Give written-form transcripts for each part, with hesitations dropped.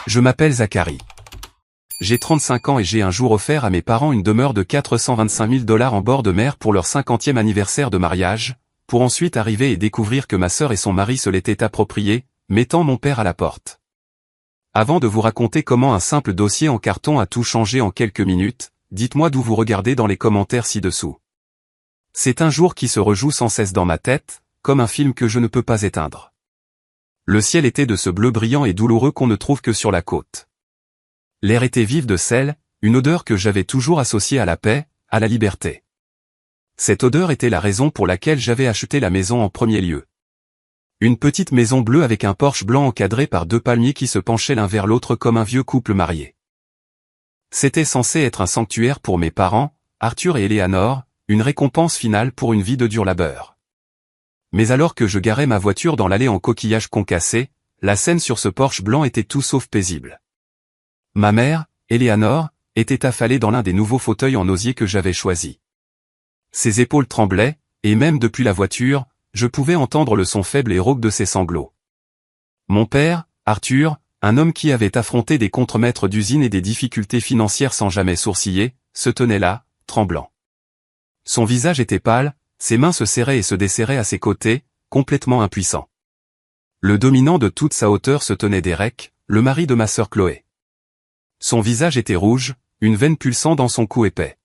Je m'appelle Zachary. J'ai 35 ans et j'ai un jour offert à mes parents une demeure de 425 000 $ en bord de mer pour leur 50e anniversaire de mariage, pour ensuite arriver et découvrir que ma sœur et son mari se l'étaient approprié, mettant mon père à la porte. Avant de vous raconter comment un simple dossier en carton a tout changé en quelques minutes, dites-moi d'où vous regardez dans les commentaires ci-dessous. C'est un jour qui se rejoue sans cesse dans ma tête, comme un film que je ne peux pas éteindre. Le ciel était de ce bleu brillant et douloureux qu'on ne trouve que sur la côte. L'air était vif de sel, une odeur que j'avais toujours associée à la paix, à la liberté. Cette odeur était la raison pour laquelle j'avais acheté la maison en premier lieu. Une petite maison bleue avec un porche blanc encadré par 2 palmiers qui se penchaient l'un vers l'autre comme un vieux couple marié. C'était censé être un sanctuaire pour mes parents, Arthur et Eleanor, une récompense finale pour une vie de dur labeur. Mais alors que je garais ma voiture dans l'allée en coquillage concassé, la scène sur ce porche blanc était tout sauf paisible. Ma mère, Eleanor, était affalée dans l'un des nouveaux fauteuils en osier que j'avais choisi. Ses épaules tremblaient, et même depuis la voiture, je pouvais entendre le son faible et rauque de ses sanglots. Mon père, Arthur, un homme qui avait affronté des contremaîtres d'usine et des difficultés financières sans jamais sourciller, se tenait là, tremblant. Son visage était pâle, ses mains se serraient et se desserraient à ses côtés, complètement impuissant. Le dominant de toute sa hauteur se tenait Derek, le mari de ma sœur Chloé. Son visage était rouge, une veine pulsant dans son cou épais.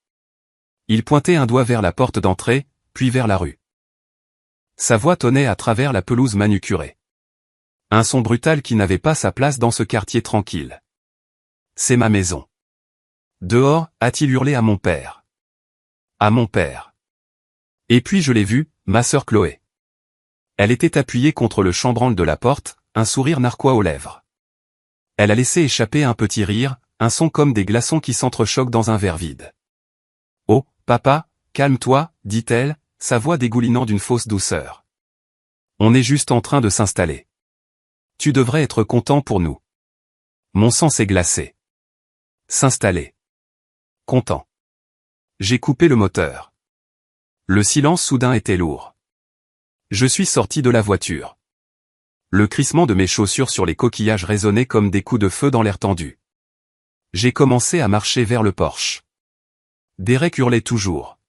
Il pointait un doigt vers la porte d'entrée, puis vers la rue. Sa voix tonnait à travers la pelouse manucurée. Un son brutal qui n'avait pas sa place dans ce quartier tranquille. « C'est ma maison. »« Dehors » a-t-il hurlé à mon père. « À mon père. » Et puis je l'ai vue, ma sœur Chloé. Elle était appuyée contre le chambranle de la porte, un sourire narquois aux lèvres. Elle a laissé échapper un petit rire, un son comme des glaçons qui s'entrechoquent dans un verre vide. « Oh, papa, calme-toi, dit-elle, sa voix dégoulinant d'une fausse douceur. On est juste en train de s'installer. Tu devrais être content pour nous. Mon sang s'est glacé. S'installer. Content. J'ai coupé le moteur. Le silence soudain était lourd. Je suis sorti de la voiture. Le crissement de mes chaussures sur les coquillages résonnait comme des coups de feu dans l'air tendu. J'ai commencé à marcher vers le porche. Derek hurlait toujours.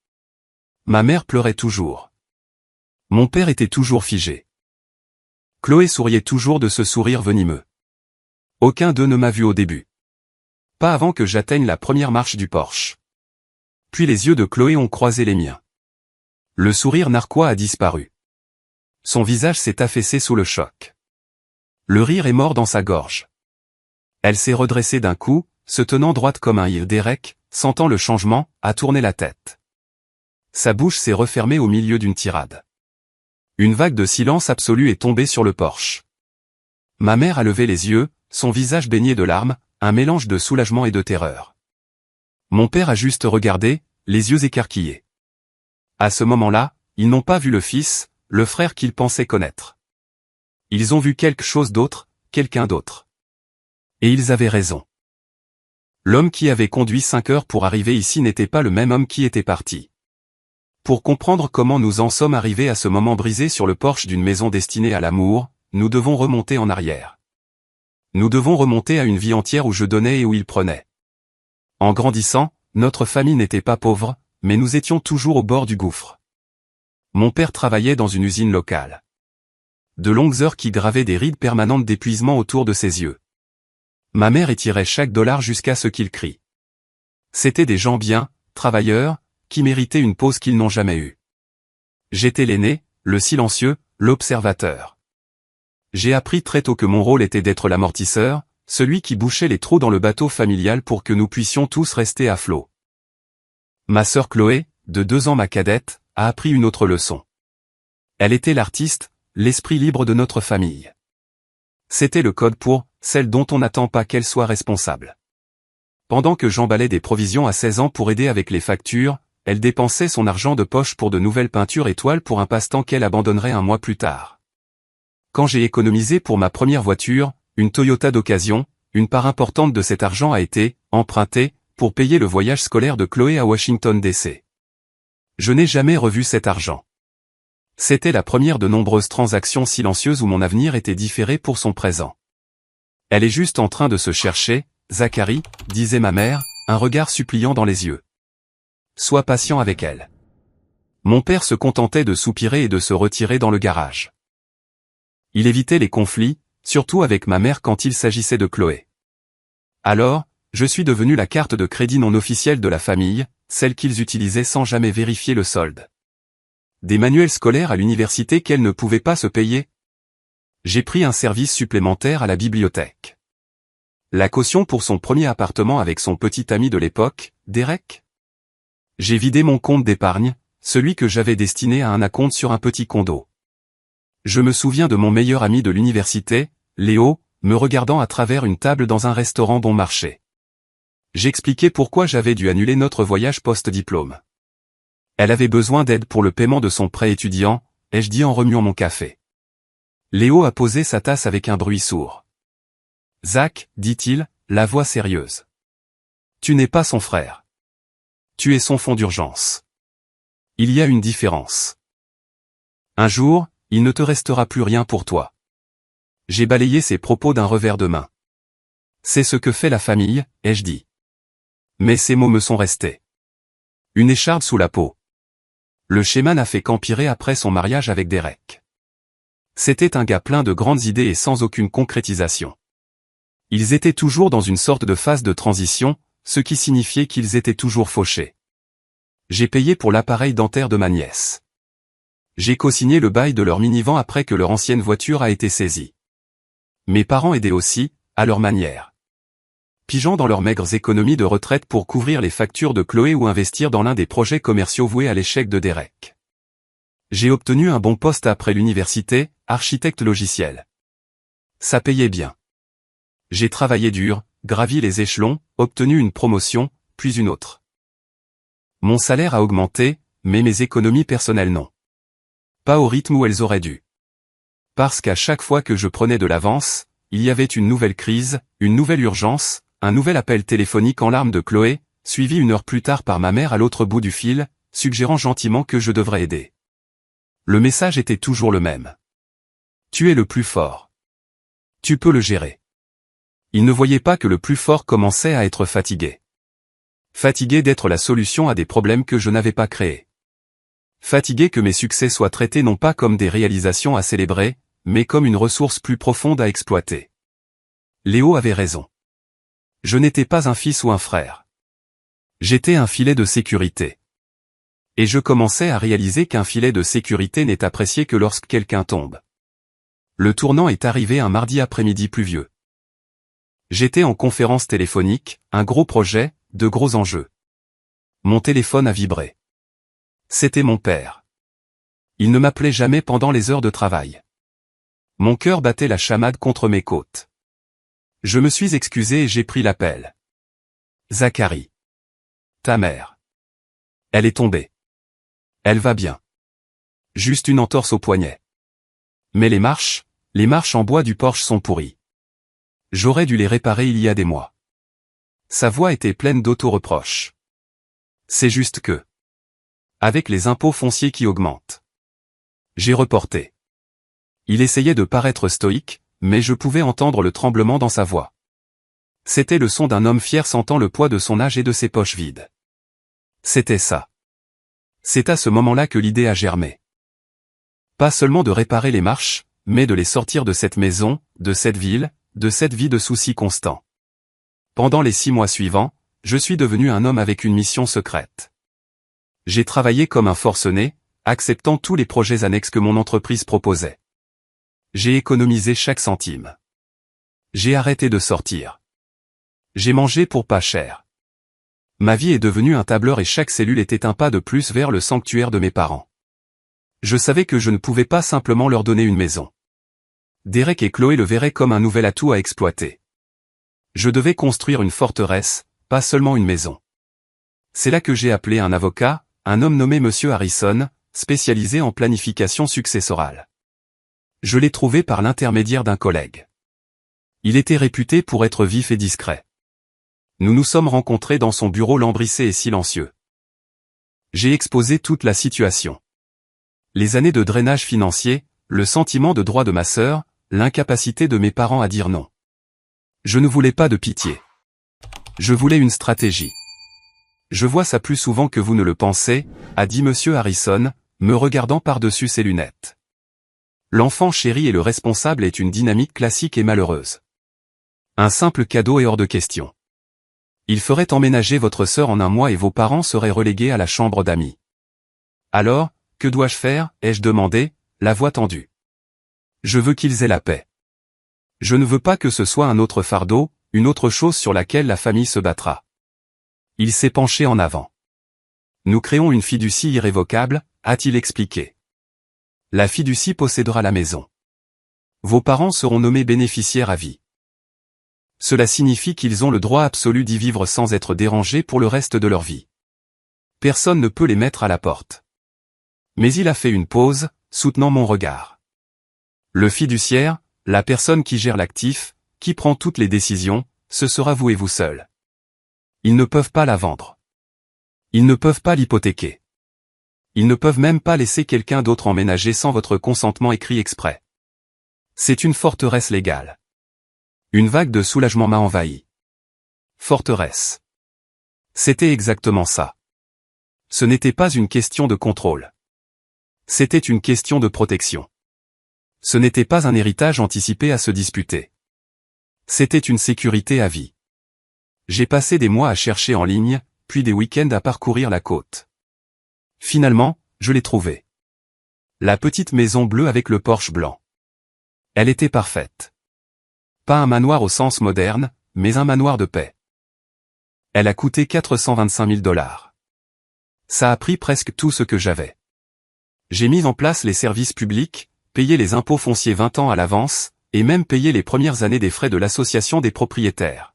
Ma mère pleurait toujours. Mon père était toujours figé. Chloé souriait toujours de ce sourire venimeux. Aucun d'eux ne m'a vu au début. Pas avant que j'atteigne la première marche du porche. Puis les yeux de Chloé ont croisé les miens. Le sourire narquois a disparu. Son visage s'est affaissé sous le choc. Le rire est mort dans sa gorge. Elle s'est redressée d'un coup, se tenant droite comme un île. Derek, sentant le changement, a tourné la tête. Sa bouche s'est refermée au milieu d'une tirade. Une vague de silence absolu est tombée sur le porche. Ma mère a levé les yeux, son visage baigné de larmes, un mélange de soulagement et de terreur. Mon père a juste regardé, les yeux écarquillés. À ce moment-là, ils n'ont pas vu le fils, le frère qu'ils pensaient connaître. Ils ont vu quelque chose d'autre, quelqu'un d'autre. Et ils avaient raison. L'homme qui avait conduit 5 heures pour arriver ici n'était pas le même homme qui était parti. Pour comprendre comment nous en sommes arrivés à ce moment brisé sur le porche d'une maison destinée à l'amour, nous devons remonter en arrière. Nous devons remonter à une vie entière où je donnais et où il prenait. En grandissant, notre famille n'était pas pauvre, mais nous étions toujours au bord du gouffre. Mon père travaillait dans une usine locale. De longues heures qui gravaient des rides permanentes d'épuisement autour de ses yeux. Ma mère étirait chaque dollar jusqu'à ce qu'il crie. C'étaient des gens bien, travailleurs, qui méritaient une pause qu'ils n'ont jamais eue. J'étais l'aîné, le silencieux, l'observateur. J'ai appris très tôt que mon rôle était d'être l'amortisseur, celui qui bouchait les trous dans le bateau familial pour que nous puissions tous rester à flot. Ma sœur Chloé, de 2 ans ma cadette, a appris une autre leçon. Elle était l'artiste, l'esprit libre de notre famille. C'était le code pour celle dont on n'attend pas qu'elle soit responsable. Pendant que j'emballais des provisions à 16 ans pour aider avec les factures, elle dépensait son argent de poche pour de nouvelles peintures et toiles pour un passe-temps qu'elle abandonnerait un mois plus tard. Quand j'ai économisé pour ma première voiture, une Toyota d'occasion, une part importante de cet argent a été empruntée pour payer le voyage scolaire de Chloé à Washington DC. Je n'ai jamais revu cet argent. C'était la première de nombreuses transactions silencieuses où mon avenir était différé pour son présent. Elle est juste en train de se chercher, Zacharie, disait ma mère, un regard suppliant dans les yeux. Sois patient avec elle. Mon père se contentait de soupirer et de se retirer dans le garage. Il évitait les conflits, surtout avec ma mère quand il s'agissait de Chloé. Alors, je suis devenu la carte de crédit non officielle de la famille, celle qu'ils utilisaient sans jamais vérifier le solde. Des manuels scolaires à l'université qu'elle ne pouvait pas se payer. J'ai pris un service supplémentaire à la bibliothèque. La caution pour son premier appartement avec son petit ami de l'époque, Derek. J'ai vidé mon compte d'épargne, celui que j'avais destiné à un acompte sur un petit condo. Je me souviens de mon meilleur ami de l'université, Léo, me regardant à travers une table dans un restaurant bon marché. J'expliquais pourquoi j'avais dû annuler notre voyage post-diplôme. Elle avait besoin d'aide pour le paiement de son prêt étudiant, ai-je dit en remuant mon café. Léo a posé sa tasse avec un bruit sourd. Zach, dit-il, la voix sérieuse. Tu n'es pas son frère. Tu es son fonds d'urgence. Il y a une différence. Un jour, il ne te restera plus rien pour toi. J'ai balayé ses propos d'un revers de main. C'est ce que fait la famille, ai-je dit. Mais ces mots me sont restés. Une écharde sous la peau. Le schéma n'a fait qu'empirer après son mariage avec Derek. C'était un gars plein de grandes idées et sans aucune concrétisation. Ils étaient toujours dans une sorte de phase de transition, ce qui signifiait qu'ils étaient toujours fauchés. J'ai payé pour l'appareil dentaire de ma nièce. J'ai co-signé le bail de leur minivan après que leur ancienne voiture a été saisie. Mes parents aidaient aussi, à leur manière. Pigeant dans leurs maigres économies de retraite pour couvrir les factures de Chloé ou investir dans l'un des projets commerciaux voués à l'échec de Derek. J'ai obtenu un bon poste après l'université, architecte logiciel. Ça payait bien. J'ai travaillé dur, gravi les échelons, obtenu une promotion, puis une autre. Mon salaire a augmenté, mais mes économies personnelles non. Pas au rythme où elles auraient dû. Parce qu'à chaque fois que je prenais de l'avance, il y avait une nouvelle crise, une nouvelle urgence, un nouvel appel téléphonique en larmes de Chloé, suivi une heure plus tard par ma mère à l'autre bout du fil, suggérant gentiment que je devrais aider. Le message était toujours le même. Tu es le plus fort. Tu peux le gérer. Il ne voyait pas que le plus fort commençait à être fatigué. Fatigué d'être la solution à des problèmes que je n'avais pas créés. Fatigué que mes succès soient traités non pas comme des réalisations à célébrer, mais comme une ressource plus profonde à exploiter. Léo avait raison. Je n'étais pas un fils ou un frère. J'étais un filet de sécurité. Et je commençais à réaliser qu'un filet de sécurité n'est apprécié que lorsque quelqu'un tombe. Le tournant est arrivé un mardi après-midi pluvieux. J'étais en conférence téléphonique, un gros projet, de gros enjeux. Mon téléphone a vibré. C'était mon père. Il ne m'appelait jamais pendant les heures de travail. Mon cœur battait la chamade contre mes côtes. Je me suis excusé et j'ai pris l'appel. Zacharie. Ta mère. Elle est tombée. Elle va bien. Juste une entorse au poignet. Mais les marches en bois du Porsche sont pourries. J'aurais dû les réparer il y a des mois. Sa voix était pleine d'auto-reproches. C'est juste que. Avec les impôts fonciers qui augmentent. J'ai reporté. Il essayait de paraître stoïque, mais je pouvais entendre le tremblement dans sa voix. C'était le son d'un homme fier sentant le poids de son âge et de ses poches vides. C'était ça. C'est à ce moment-là que l'idée a germé. Pas seulement de réparer les marches, mais de les sortir de cette maison, de cette ville, de cette vie de soucis constants. Pendant les 6 mois suivants, je suis devenu un homme avec une mission secrète. J'ai travaillé comme un forcené, acceptant tous les projets annexes que mon entreprise proposait. J'ai économisé chaque centime. J'ai arrêté de sortir. J'ai mangé pour pas cher. Ma vie est devenue un tableur et chaque cellule était un pas de plus vers le sanctuaire de mes parents. Je savais que je ne pouvais pas simplement leur donner une maison. Derek et Chloé le verraient comme un nouvel atout à exploiter. Je devais construire une forteresse, pas seulement une maison. C'est là que j'ai appelé un avocat, un homme nommé Monsieur Harrison, spécialisé en planification successorale. Je l'ai trouvé par l'intermédiaire d'un collègue. Il était réputé pour être vif et discret. Nous nous sommes rencontrés dans son bureau lambrissé et silencieux. J'ai exposé toute la situation. Les années de drainage financier, le sentiment de droit de ma sœur, l'incapacité de mes parents à dire non. Je ne voulais pas de pitié. Je voulais une stratégie. Je vois ça plus souvent que vous ne le pensez, a dit Monsieur Harrison, me regardant par-dessus ses lunettes. L'enfant chéri et le responsable est une dynamique classique et malheureuse. Un simple cadeau est hors de question. Il ferait emménager votre sœur en un mois et vos parents seraient relégués à la chambre d'amis. Alors, que dois-je faire, ai-je demandé, la voix tendue. Je veux qu'ils aient la paix. Je ne veux pas que ce soit un autre fardeau, une autre chose sur laquelle la famille se battra. Il s'est penché en avant. Nous créons une fiducie irrévocable, a-t-il expliqué. La fiducie possédera la maison. Vos parents seront nommés bénéficiaires à vie. Cela signifie qu'ils ont le droit absolu d'y vivre sans être dérangés pour le reste de leur vie. Personne ne peut les mettre à la porte. Mais il a fait une pause, soutenant mon regard. Le fiduciaire, la personne qui gère l'actif, qui prend toutes les décisions, ce sera vous et vous seul. Ils ne peuvent pas la vendre. Ils ne peuvent pas l'hypothéquer. Ils ne peuvent même pas laisser quelqu'un d'autre emménager sans votre consentement écrit exprès. C'est une forteresse légale. Une vague de soulagement m'a envahi. Forteresse. C'était exactement ça. Ce n'était pas une question de contrôle. C'était une question de protection. Ce n'était pas un héritage anticipé à se disputer. C'était une sécurité à vie. J'ai passé des mois à chercher en ligne, puis des week-ends à parcourir la côte. Finalement, je l'ai trouvée. La petite maison bleue avec le porche blanc. Elle était parfaite. Pas un manoir au sens moderne, mais un manoir de paix. Elle a coûté 425 000 $. Ça a pris presque tout ce que j'avais. J'ai mis en place les services publics, payé les impôts fonciers 20 ans à l'avance, et même payé les premières années des frais de l'association des propriétaires.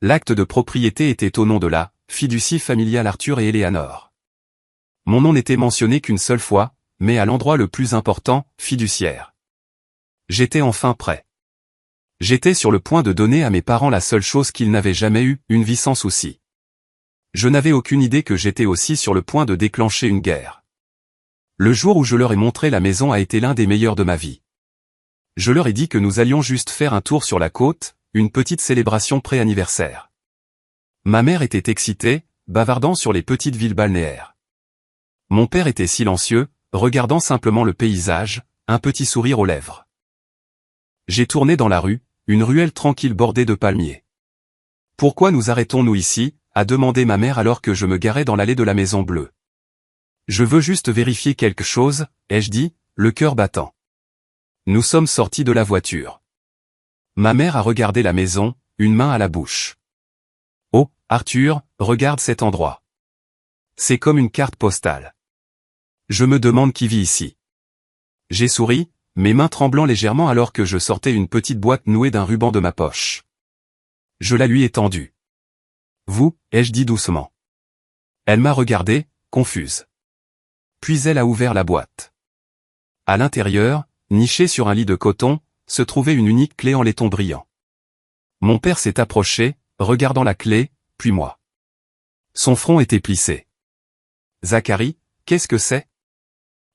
L'acte de propriété était au nom de la fiducie familiale Arthur et Eleanor. Mon nom n'était mentionné qu'une seule fois, mais à l'endroit le plus important, fiduciaire. J'étais enfin prêt. J'étais sur le point de donner à mes parents la seule chose qu'ils n'avaient jamais eue, une vie sans souci. Je n'avais aucune idée que j'étais aussi sur le point de déclencher une guerre. Le jour où je leur ai montré la maison a été l'un des meilleurs de ma vie. Je leur ai dit que nous allions juste faire un tour sur la côte, une petite célébration pré-anniversaire. Ma mère était excitée, bavardant sur les petites villes balnéaires. Mon père était silencieux, regardant simplement le paysage, un petit sourire aux lèvres. J'ai tourné dans la rue, une ruelle tranquille bordée de palmiers. « Pourquoi nous arrêtons-nous ici ?» a demandé ma mère alors que je me garais dans l'allée de la Maison Bleue. « Je veux juste vérifier quelque chose, » ai-je dit, le cœur battant. Nous sommes sortis de la voiture. Ma mère a regardé la maison, une main à la bouche. « Oh, Arthur, regarde cet endroit. C'est comme une carte postale. Je me demande qui vit ici. » J'ai souri, mes mains tremblant légèrement alors que je sortais une petite boîte nouée d'un ruban de ma poche. Je la lui ai tendue. « Vous » ai-je dit doucement. Elle m'a regardé, confuse. Puis elle a ouvert la boîte. À l'intérieur, nichée sur un lit de coton, se trouvait une unique clé en laiton brillant. Mon père s'est approché, regardant la clé, puis moi. Son front était plissé. « Zacharie, qu'est-ce que c'est ?»«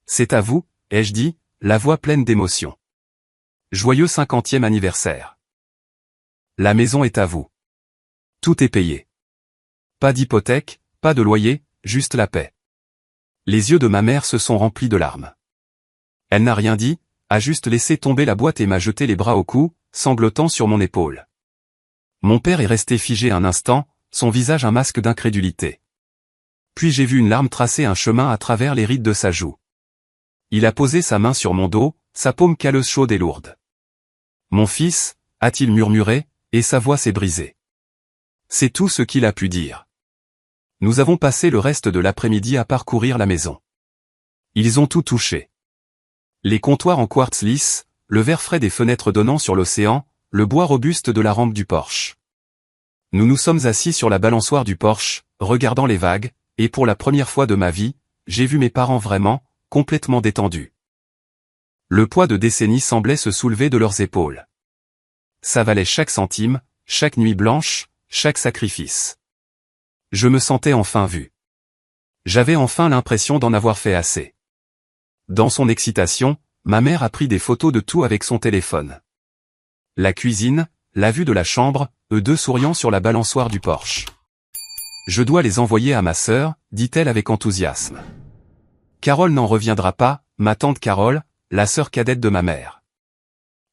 C'est à vous, » ai-je dit, la voix pleine d'émotion. « Joyeux 50e anniversaire. La maison est à vous. Tout est payé. Pas d'hypothèque, pas de loyer, juste la paix. » Les yeux de ma mère se sont remplis de larmes. Elle n'a rien dit, a juste laissé tomber la boîte et m'a jeté les bras au cou, sanglotant sur mon épaule. Mon père est resté figé un instant, son visage un masque d'incrédulité. Puis j'ai vu une larme tracer un chemin à travers les rides de sa joue. Il a posé sa main sur mon dos, sa paume calleuse chaude et lourde. « Mon fils » a-t-il murmuré, et sa voix s'est brisée. C'est tout ce qu'il a pu dire. Nous avons passé le reste de l'après-midi à parcourir la maison. Ils ont tout touché. Les comptoirs en quartz lisse, le verre frais des fenêtres donnant sur l'océan, le bois robuste de la rampe du porche. Nous nous sommes assis sur la balançoire du porche, regardant les vagues, et pour la première fois de ma vie, j'ai vu mes parents vraiment, complètement détendus. Le poids de décennies semblait se soulever de leurs épaules. Ça valait chaque centime, chaque nuit blanche, chaque sacrifice. Je me sentais enfin vu. J'avais enfin l'impression d'en avoir fait assez. Dans son excitation, ma mère a pris des photos de tout avec son téléphone. La cuisine, la vue de la chambre, eux deux souriant sur la balançoire du Porsche. Je dois les envoyer à ma sœur, dit-elle avec enthousiasme. Carole n'en reviendra pas, ma tante Carole, la sœur cadette de ma mère.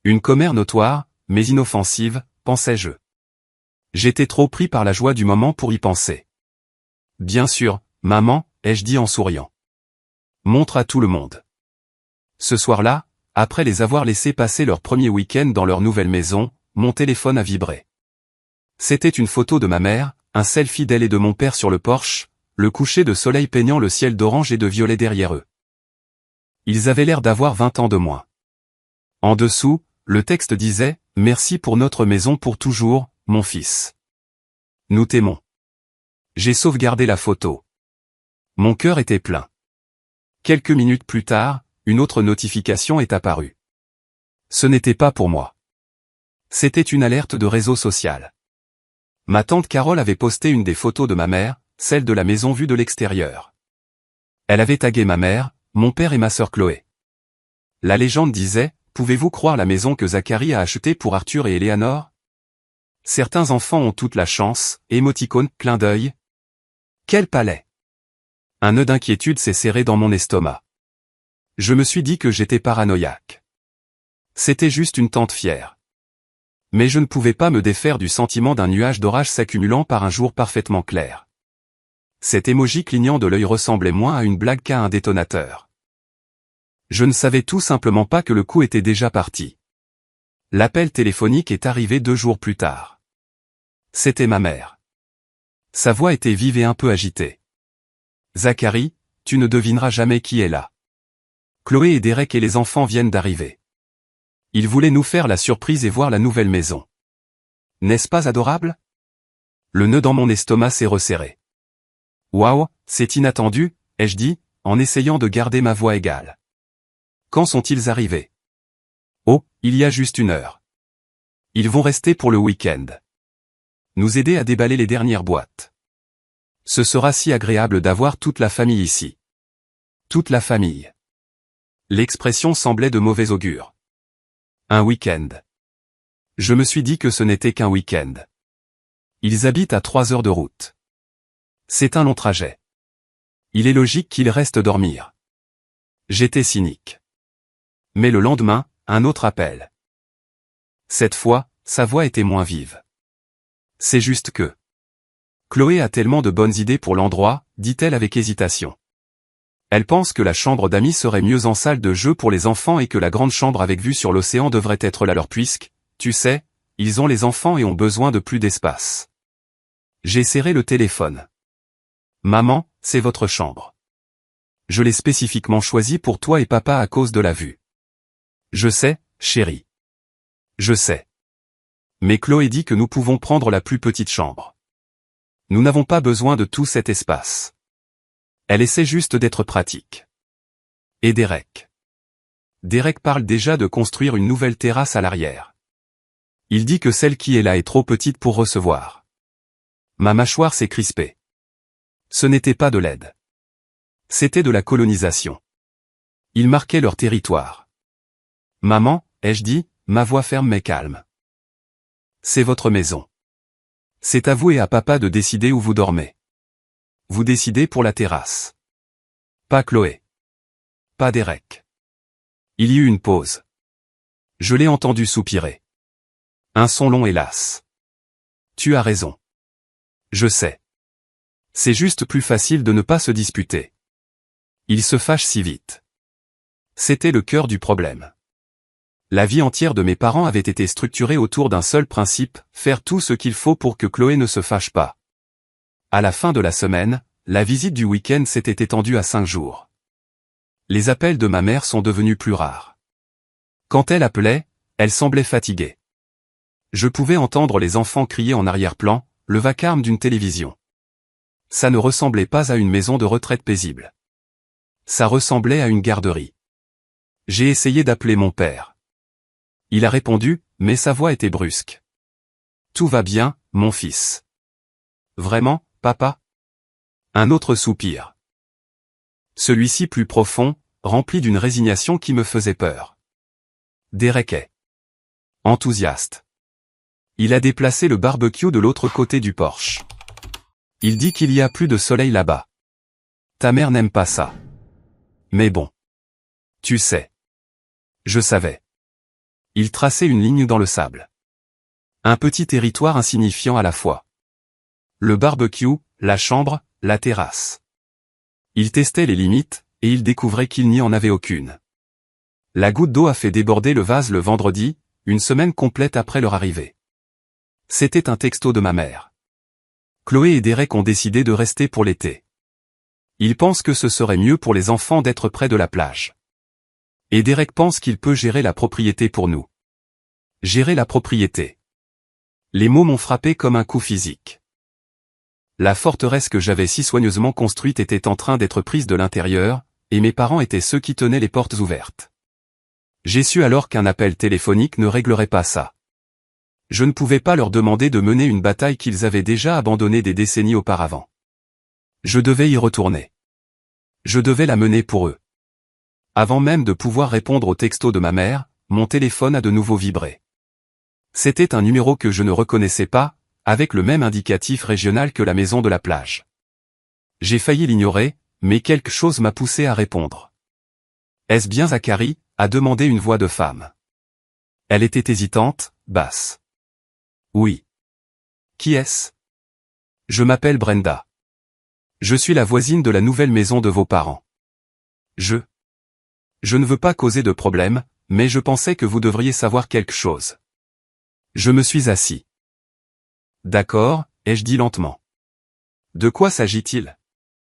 Une commère notoire, mais inoffensive, pensais-je. J'étais trop pris par la joie du moment pour y penser. Bien sûr, maman, ai-je dit en souriant. Montre à tout le monde. Ce soir-là, après les avoir laissés passer leur premier week-end dans leur nouvelle maison, mon téléphone a vibré. C'était une photo de ma mère, un selfie d'elle et de mon père sur le porche, le coucher de soleil peignant le ciel d'orange et de violet derrière eux. Ils avaient l'air d'avoir 20 ans de moins. En dessous, le texte disait « Merci pour notre maison pour toujours, mon fils. Nous t'aimons. » J'ai sauvegardé la photo. Mon cœur était plein. Quelques minutes plus tard, une autre notification est apparue. Ce n'était pas pour moi. C'était une alerte de réseau social. Ma tante Carole avait posté une des photos de ma mère, celle de la maison vue de l'extérieur. Elle avait tagué ma mère, mon père et ma sœur Chloé. La légende disait, pouvez-vous croire la maison que Zacharie a achetée pour Arthur et Éléanore? Certains enfants ont toute la chance, émoticône, clin d'œil. Quel palais! Un nœud d'inquiétude s'est serré dans mon estomac. Je me suis dit que j'étais paranoïaque. C'était juste une tante fière. Mais je ne pouvais pas me défaire du sentiment d'un nuage d'orage s'accumulant par un jour parfaitement clair. Cet émoji clignant de l'œil ressemblait moins à une blague qu'à un détonateur. Je ne savais tout simplement pas que le coup était déjà parti. L'appel téléphonique est arrivé 2 jours plus tard. C'était ma mère. Sa voix était vive et un peu agitée. Zacharie, tu ne devineras jamais qui est là. Chloé et Derek et les enfants viennent d'arriver. Ils voulaient nous faire la surprise et voir la nouvelle maison. N'est-ce pas adorable? Le nœud dans mon estomac s'est resserré. Waouh, c'est inattendu, ai-je dit, en essayant de garder ma voix égale. Quand sont-ils arrivés? Oh, il y a juste 1 heure. Ils vont rester pour le week-end. Nous aider à déballer les dernières boîtes. Ce sera si agréable d'avoir toute la famille ici. Toute la famille. L'expression semblait de mauvais augure. Un week-end. Je me suis dit que ce n'était qu'un week-end. Ils habitent à 3 heures de route. C'est un long trajet. Il est logique qu'ils restent dormir. J'étais cynique. Mais le lendemain, un autre appel. Cette fois, sa voix était moins vive. C'est juste que... Chloé a tellement de bonnes idées pour l'endroit, dit-elle avec hésitation. Elle pense que la chambre d'amis serait mieux en salle de jeu pour les enfants et que la grande chambre avec vue sur l'océan devrait être la leur puisque, tu sais, ils ont les enfants et ont besoin de plus d'espace. J'ai serré le téléphone. Maman, c'est votre chambre. Je l'ai spécifiquement choisie pour toi et papa à cause de la vue. Je sais, chérie. Je sais. Mais Chloé dit que nous pouvons prendre la plus petite chambre. Nous n'avons pas besoin de tout cet espace. Elle essaie juste d'être pratique. Et Derek. Derek parle déjà de construire une nouvelle terrasse à l'arrière. Il dit que celle qui est là est trop petite pour recevoir. Ma mâchoire s'est crispée. Ce n'était pas de l'aide. C'était de la colonisation. Ils marquaient leur territoire. Maman, ai-je dit, ma voix ferme mais calme. C'est votre maison. C'est à vous et à papa de décider où vous dormez. Vous décidez pour la terrasse. Pas Chloé. Pas Derek. Il y eut une pause. Je l'ai entendu soupirer. Un son long hélas. Tu as raison. Je sais. C'est juste plus facile de ne pas se disputer. Ils se fâchent si vite. C'était le cœur du problème. La vie entière de mes parents avait été structurée autour d'un seul principe, faire tout ce qu'il faut pour que Chloé ne se fâche pas. À la fin de la semaine, la visite du week-end s'était étendue à 5 jours. Les appels de ma mère sont devenus plus rares. Quand elle appelait, elle semblait fatiguée. Je pouvais entendre les enfants crier en arrière-plan, le vacarme d'une télévision. Ça ne ressemblait pas à une maison de retraite paisible. Ça ressemblait à une garderie. J'ai essayé d'appeler mon père. Il a répondu, mais sa voix était brusque. Tout va bien, mon fils. Vraiment, papa? Un autre soupir. Celui-ci plus profond, rempli d'une résignation qui me faisait peur. Derek est enthousiaste. Il a déplacé le barbecue de l'autre côté du porche. Il dit qu'il y a plus de soleil là-bas. Ta mère n'aime pas ça. Mais bon. Tu sais. Je savais. Il traçait une ligne dans le sable. Un petit territoire insignifiant à la fois. Le barbecue, la chambre, la terrasse. Il testait les limites, et il découvrait qu'il n'y en avait aucune. La goutte d'eau a fait déborder le vase le vendredi, une semaine complète après leur arrivée. C'était un texto de ma mère. Chloé et Derek ont décidé de rester pour l'été. Ils pensent que ce serait mieux pour les enfants d'être près de la plage. Et Derek pense qu'il peut gérer la propriété pour nous. Gérer la propriété. Les mots m'ont frappé comme un coup physique. La forteresse que j'avais si soigneusement construite était en train d'être prise de l'intérieur, et mes parents étaient ceux qui tenaient les portes ouvertes. J'ai su alors qu'un appel téléphonique ne réglerait pas ça. Je ne pouvais pas leur demander de mener une bataille qu'ils avaient déjà abandonnée des décennies auparavant. Je devais y retourner. Je devais la mener pour eux. Avant même de pouvoir répondre au texto de ma mère, mon téléphone a de nouveau vibré. C'était un numéro que je ne reconnaissais pas, avec le même indicatif régional que la maison de la plage. J'ai failli l'ignorer, mais quelque chose m'a poussé à répondre. « Est-ce bien Zacharie ?» a demandé une voix de femme. Elle était hésitante, basse. « Oui. »« Qui est-ce ?»« Je m'appelle Brenda. Je suis la voisine de la nouvelle maison de vos parents. Je ne veux pas causer de problème, mais je pensais que vous devriez savoir quelque chose. » Je me suis assis. « D'accord, » ai-je dit lentement. « De quoi s'agit-il ? »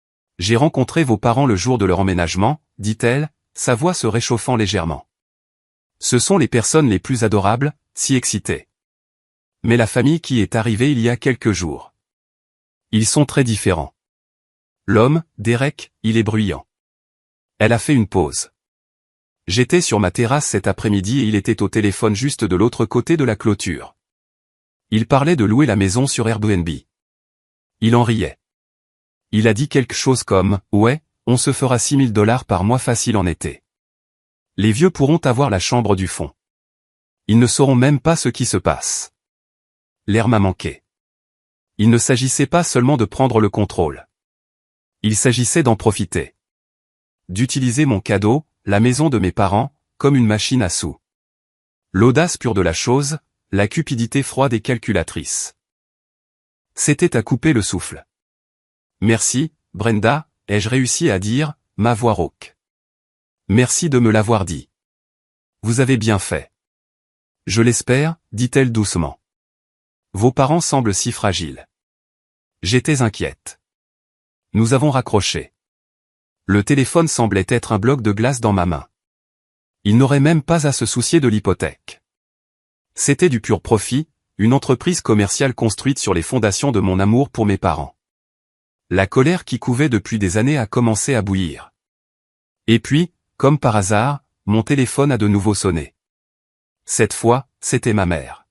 « J'ai rencontré vos parents le jour de leur emménagement, » dit-elle, sa voix se réchauffant légèrement. « Ce sont les personnes les plus adorables, si excitées. Mais la famille qui est arrivée il y a quelques jours. Ils sont très différents. L'homme, Derek, il est bruyant. » Elle a fait une pause. J'étais sur ma terrasse cet après-midi et il était au téléphone juste de l'autre côté de la clôture. Il parlait de louer la maison sur Airbnb. Il en riait. Il a dit quelque chose comme « Ouais, on se fera $6 000 par mois facile en été. Les vieux pourront avoir la chambre du fond. Ils ne sauront même pas ce qui se passe. » L'air m'a manqué. Il ne s'agissait pas seulement de prendre le contrôle. Il s'agissait d'en profiter. D'utiliser mon cadeau, la maison de mes parents, comme une machine à sous. L'audace pure de la chose, la cupidité froide et calculatrice. C'était à couper le souffle. « Merci, Brenda », ai-je réussi à dire, ma voix rauque. « Merci de me l'avoir dit. Vous avez bien fait. »« Je l'espère », dit-elle doucement. « Vos parents semblent si fragiles. » J'étais inquiète. Nous avons raccroché. Le téléphone semblait être un bloc de glace dans ma main. Il n'aurait même pas à se soucier de l'hypothèque. C'était du pur profit, une entreprise commerciale construite sur les fondations de mon amour pour mes parents. La colère qui couvait depuis des années a commencé à bouillir. Et puis, comme par hasard, mon téléphone a de nouveau sonné. Cette fois, c'était ma mère.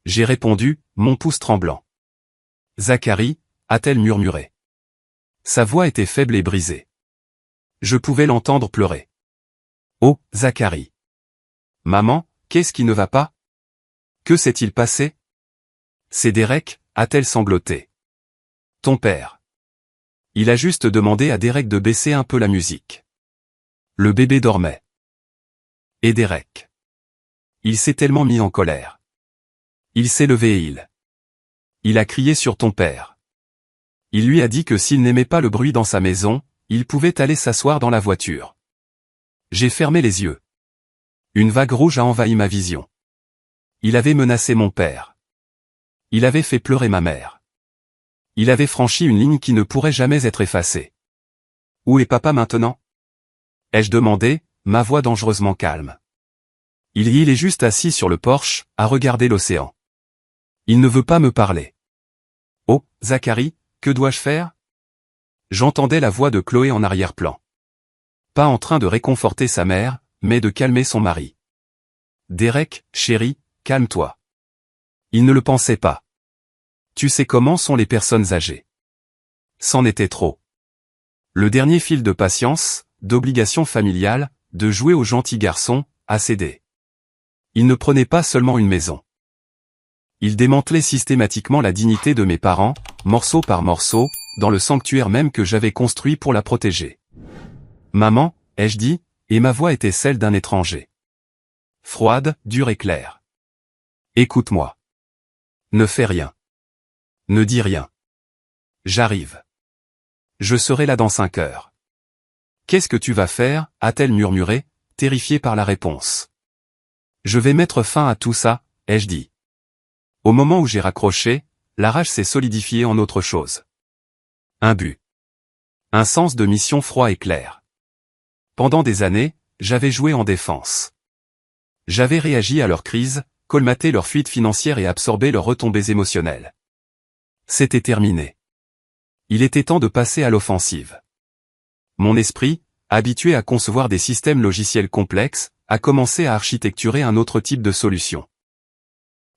J'ai répondu, mon pouce tremblant. « Zacharie » a-t-elle murmuré. Sa voix était faible et brisée. Je pouvais l'entendre pleurer. « Oh, Zacharie. Maman, qu'est-ce qui ne va pas? Que s'est-il passé? » C'est Derek, a-t-elle sangloté. « Ton père. Il a juste demandé à Derek de baisser un peu la musique. Le bébé dormait. Et Derek. Il s'est tellement mis en colère. Il s'est levé et il a crié sur ton père. Il lui a dit que s'il n'aimait pas le bruit dans sa maison, il pouvait aller s'asseoir dans la voiture. » J'ai fermé les yeux. Une vague rouge a envahi ma vision. Il avait menacé mon père. Il avait fait pleurer ma mère. Il avait franchi une ligne qui ne pourrait jamais être effacée. Où est papa maintenant? Ai-je demandé, ma voix dangereusement calme. Il est juste assis sur le porche, à regarder l'océan. Il ne veut pas me parler. Oh, Zacharie, que dois-je faire? J'entendais la voix de Chloé en arrière-plan. Pas en train de réconforter sa mère, mais de calmer son mari. Derek, chéri, calme-toi. Il ne le pensait pas. Tu sais comment sont les personnes âgées. C'en était trop. Le dernier fil de patience, d'obligation familiale, de jouer au gentil garçon, a cédé. Il ne prenait pas seulement une maison. Il démantelait systématiquement la dignité de mes parents, morceau par morceau, dans le sanctuaire même que j'avais construit pour la protéger. Maman, ai-je dit, et ma voix était celle d'un étranger. Froide, dure et claire. Écoute-moi. Ne fais rien. Ne dis rien. J'arrive. Je serai là dans 5 heures. Qu'est-ce que tu vas faire, a-t-elle murmuré, terrifiée par la réponse. Je vais mettre fin à tout ça, ai-je dit. Au moment où j'ai raccroché, la rage s'est solidifiée en autre chose. Un but. Un sens de mission froid et clair. Pendant des années, j'avais joué en défense. J'avais réagi à leurs crises, colmaté leurs fuites financières et absorbé leurs retombées émotionnelles. C'était terminé. Il était temps de passer à l'offensive. Mon esprit, habitué à concevoir des systèmes logiciels complexes, a commencé à architecturer un autre type de solution.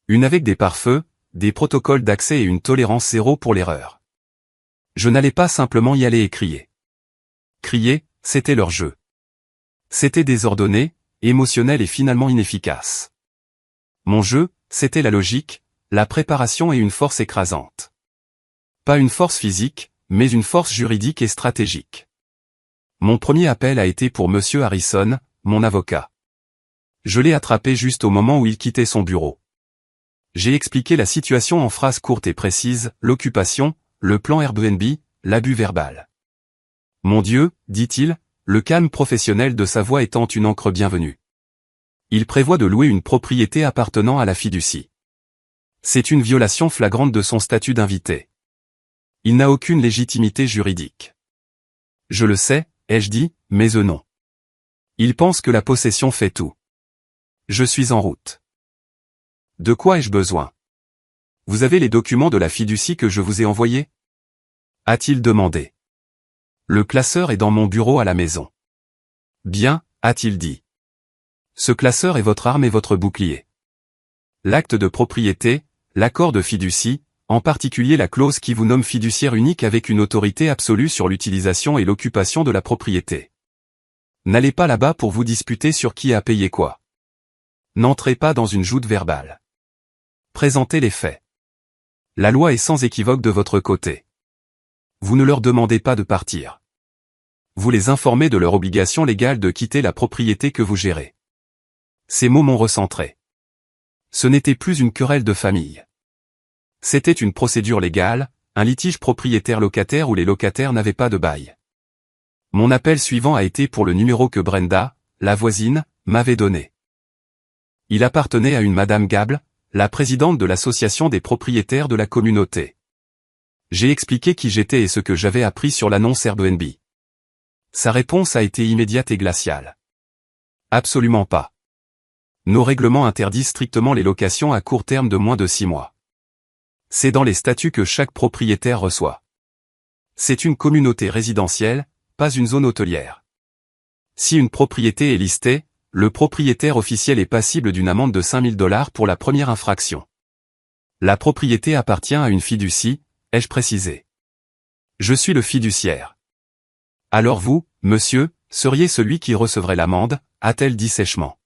Une avec des pare-feux, des protocoles d'accès et une tolérance zéro pour l'erreur. Je n'allais pas simplement y aller et crier. Crier, c'était leur jeu. C'était désordonné, émotionnel et finalement inefficace. Mon jeu, c'était la logique, la préparation et une force écrasante. Pas une force physique, mais une force juridique et stratégique. Mon premier appel a été pour Monsieur Harrison, mon avocat. Je l'ai attrapé juste au moment où il quittait son bureau. J'ai expliqué la situation en phrases courtes et précises, l'occupation, le plan Airbnb, l'abus verbal. Mon Dieu, dit-il, le calme professionnel de sa voix étant une encre bienvenue. Il prévoit de louer une propriété appartenant à la fiducie. C'est une violation flagrante de son statut d'invité. Il n'a aucune légitimité juridique. Je le sais, ai-je dit, mais eux non. Ils pensent que la possession fait tout. Je suis en route. De quoi ai-je besoin? Vous avez les documents de la fiducie que je vous ai envoyés? A-t-il demandé. Le classeur est dans mon bureau à la maison. Bien, a-t-il dit. Ce classeur est votre arme et votre bouclier. L'acte de propriété, l'accord de fiducie, en particulier la clause qui vous nomme fiduciaire unique avec une autorité absolue sur l'utilisation et l'occupation de la propriété. N'allez pas là-bas pour vous disputer sur qui a payé quoi. N'entrez pas dans une joute verbale. Présentez les faits. La loi est sans équivoque de votre côté. Vous ne leur demandez pas de partir. Vous les informez de leur obligation légale de quitter la propriété que vous gérez. Ces mots m'ont recentré. Ce n'était plus une querelle de famille. C'était une procédure légale, un litige propriétaire-locataire où les locataires n'avaient pas de bail. Mon appel suivant a été pour le numéro que Brenda, la voisine, m'avait donné. Il appartenait à une Madame Gable, la présidente de l'association des propriétaires de la communauté. J'ai expliqué qui j'étais et ce que j'avais appris sur l'annonce Airbnb. Sa réponse a été immédiate et glaciale. Absolument pas. Nos règlements interdisent strictement les locations à court terme de moins de 6 mois. C'est dans les statuts que chaque propriétaire reçoit. C'est une communauté résidentielle, pas une zone hôtelière. Si une propriété est listée, le propriétaire officiel est passible d'une amende de 5 000 $ pour la première infraction. La propriété appartient à une fiducie, ai-je précisé. Je suis le fiduciaire. Alors vous, monsieur, seriez celui qui recevrait l'amende, a-t-elle dit sèchement.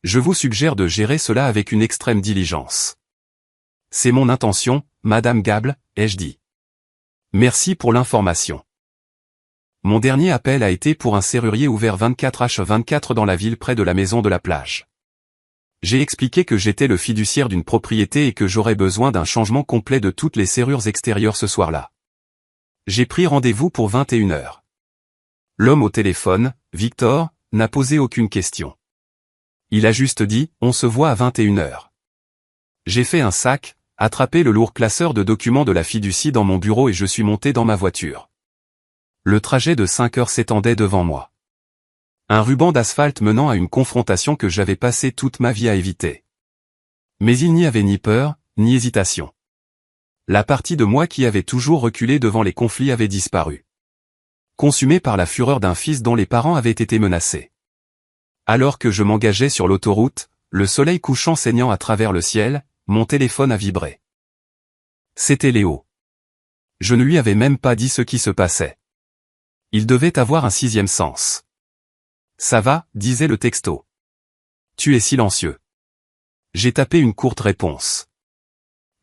Je vous suggère de gérer cela avec une extrême diligence. C'est mon intention, Madame Gable, ai-je dit. Merci pour l'information. Mon dernier appel a été pour un serrurier ouvert 24h24 dans la ville près de la maison de la plage. J'ai expliqué que j'étais le fiduciaire d'une propriété et que j'aurais besoin d'un changement complet de toutes les serrures extérieures ce soir-là. J'ai pris rendez-vous pour 21h. L'homme au téléphone, Victor, n'a posé aucune question. Il a juste dit, on se voit à 21h. J'ai fait un sac, attrapé le lourd classeur de documents de la fiducie dans mon bureau et je suis monté dans ma voiture. Le trajet de 5 heures s'étendait devant moi. Un ruban d'asphalte menant à une confrontation que j'avais passé toute ma vie à éviter. Mais il n'y avait ni peur, ni hésitation. La partie de moi qui avait toujours reculé devant les conflits avait disparu. Consumé par la fureur d'un fils dont les parents avaient été menacés. Alors que je m'engageais sur l'autoroute, le soleil couchant saignant à travers le ciel, mon téléphone a vibré. C'était Léo. Je ne lui avais même pas dit ce qui se passait. Il devait avoir un 6e sens. Ça va, disait le texto. Tu es silencieux. J'ai tapé une courte réponse.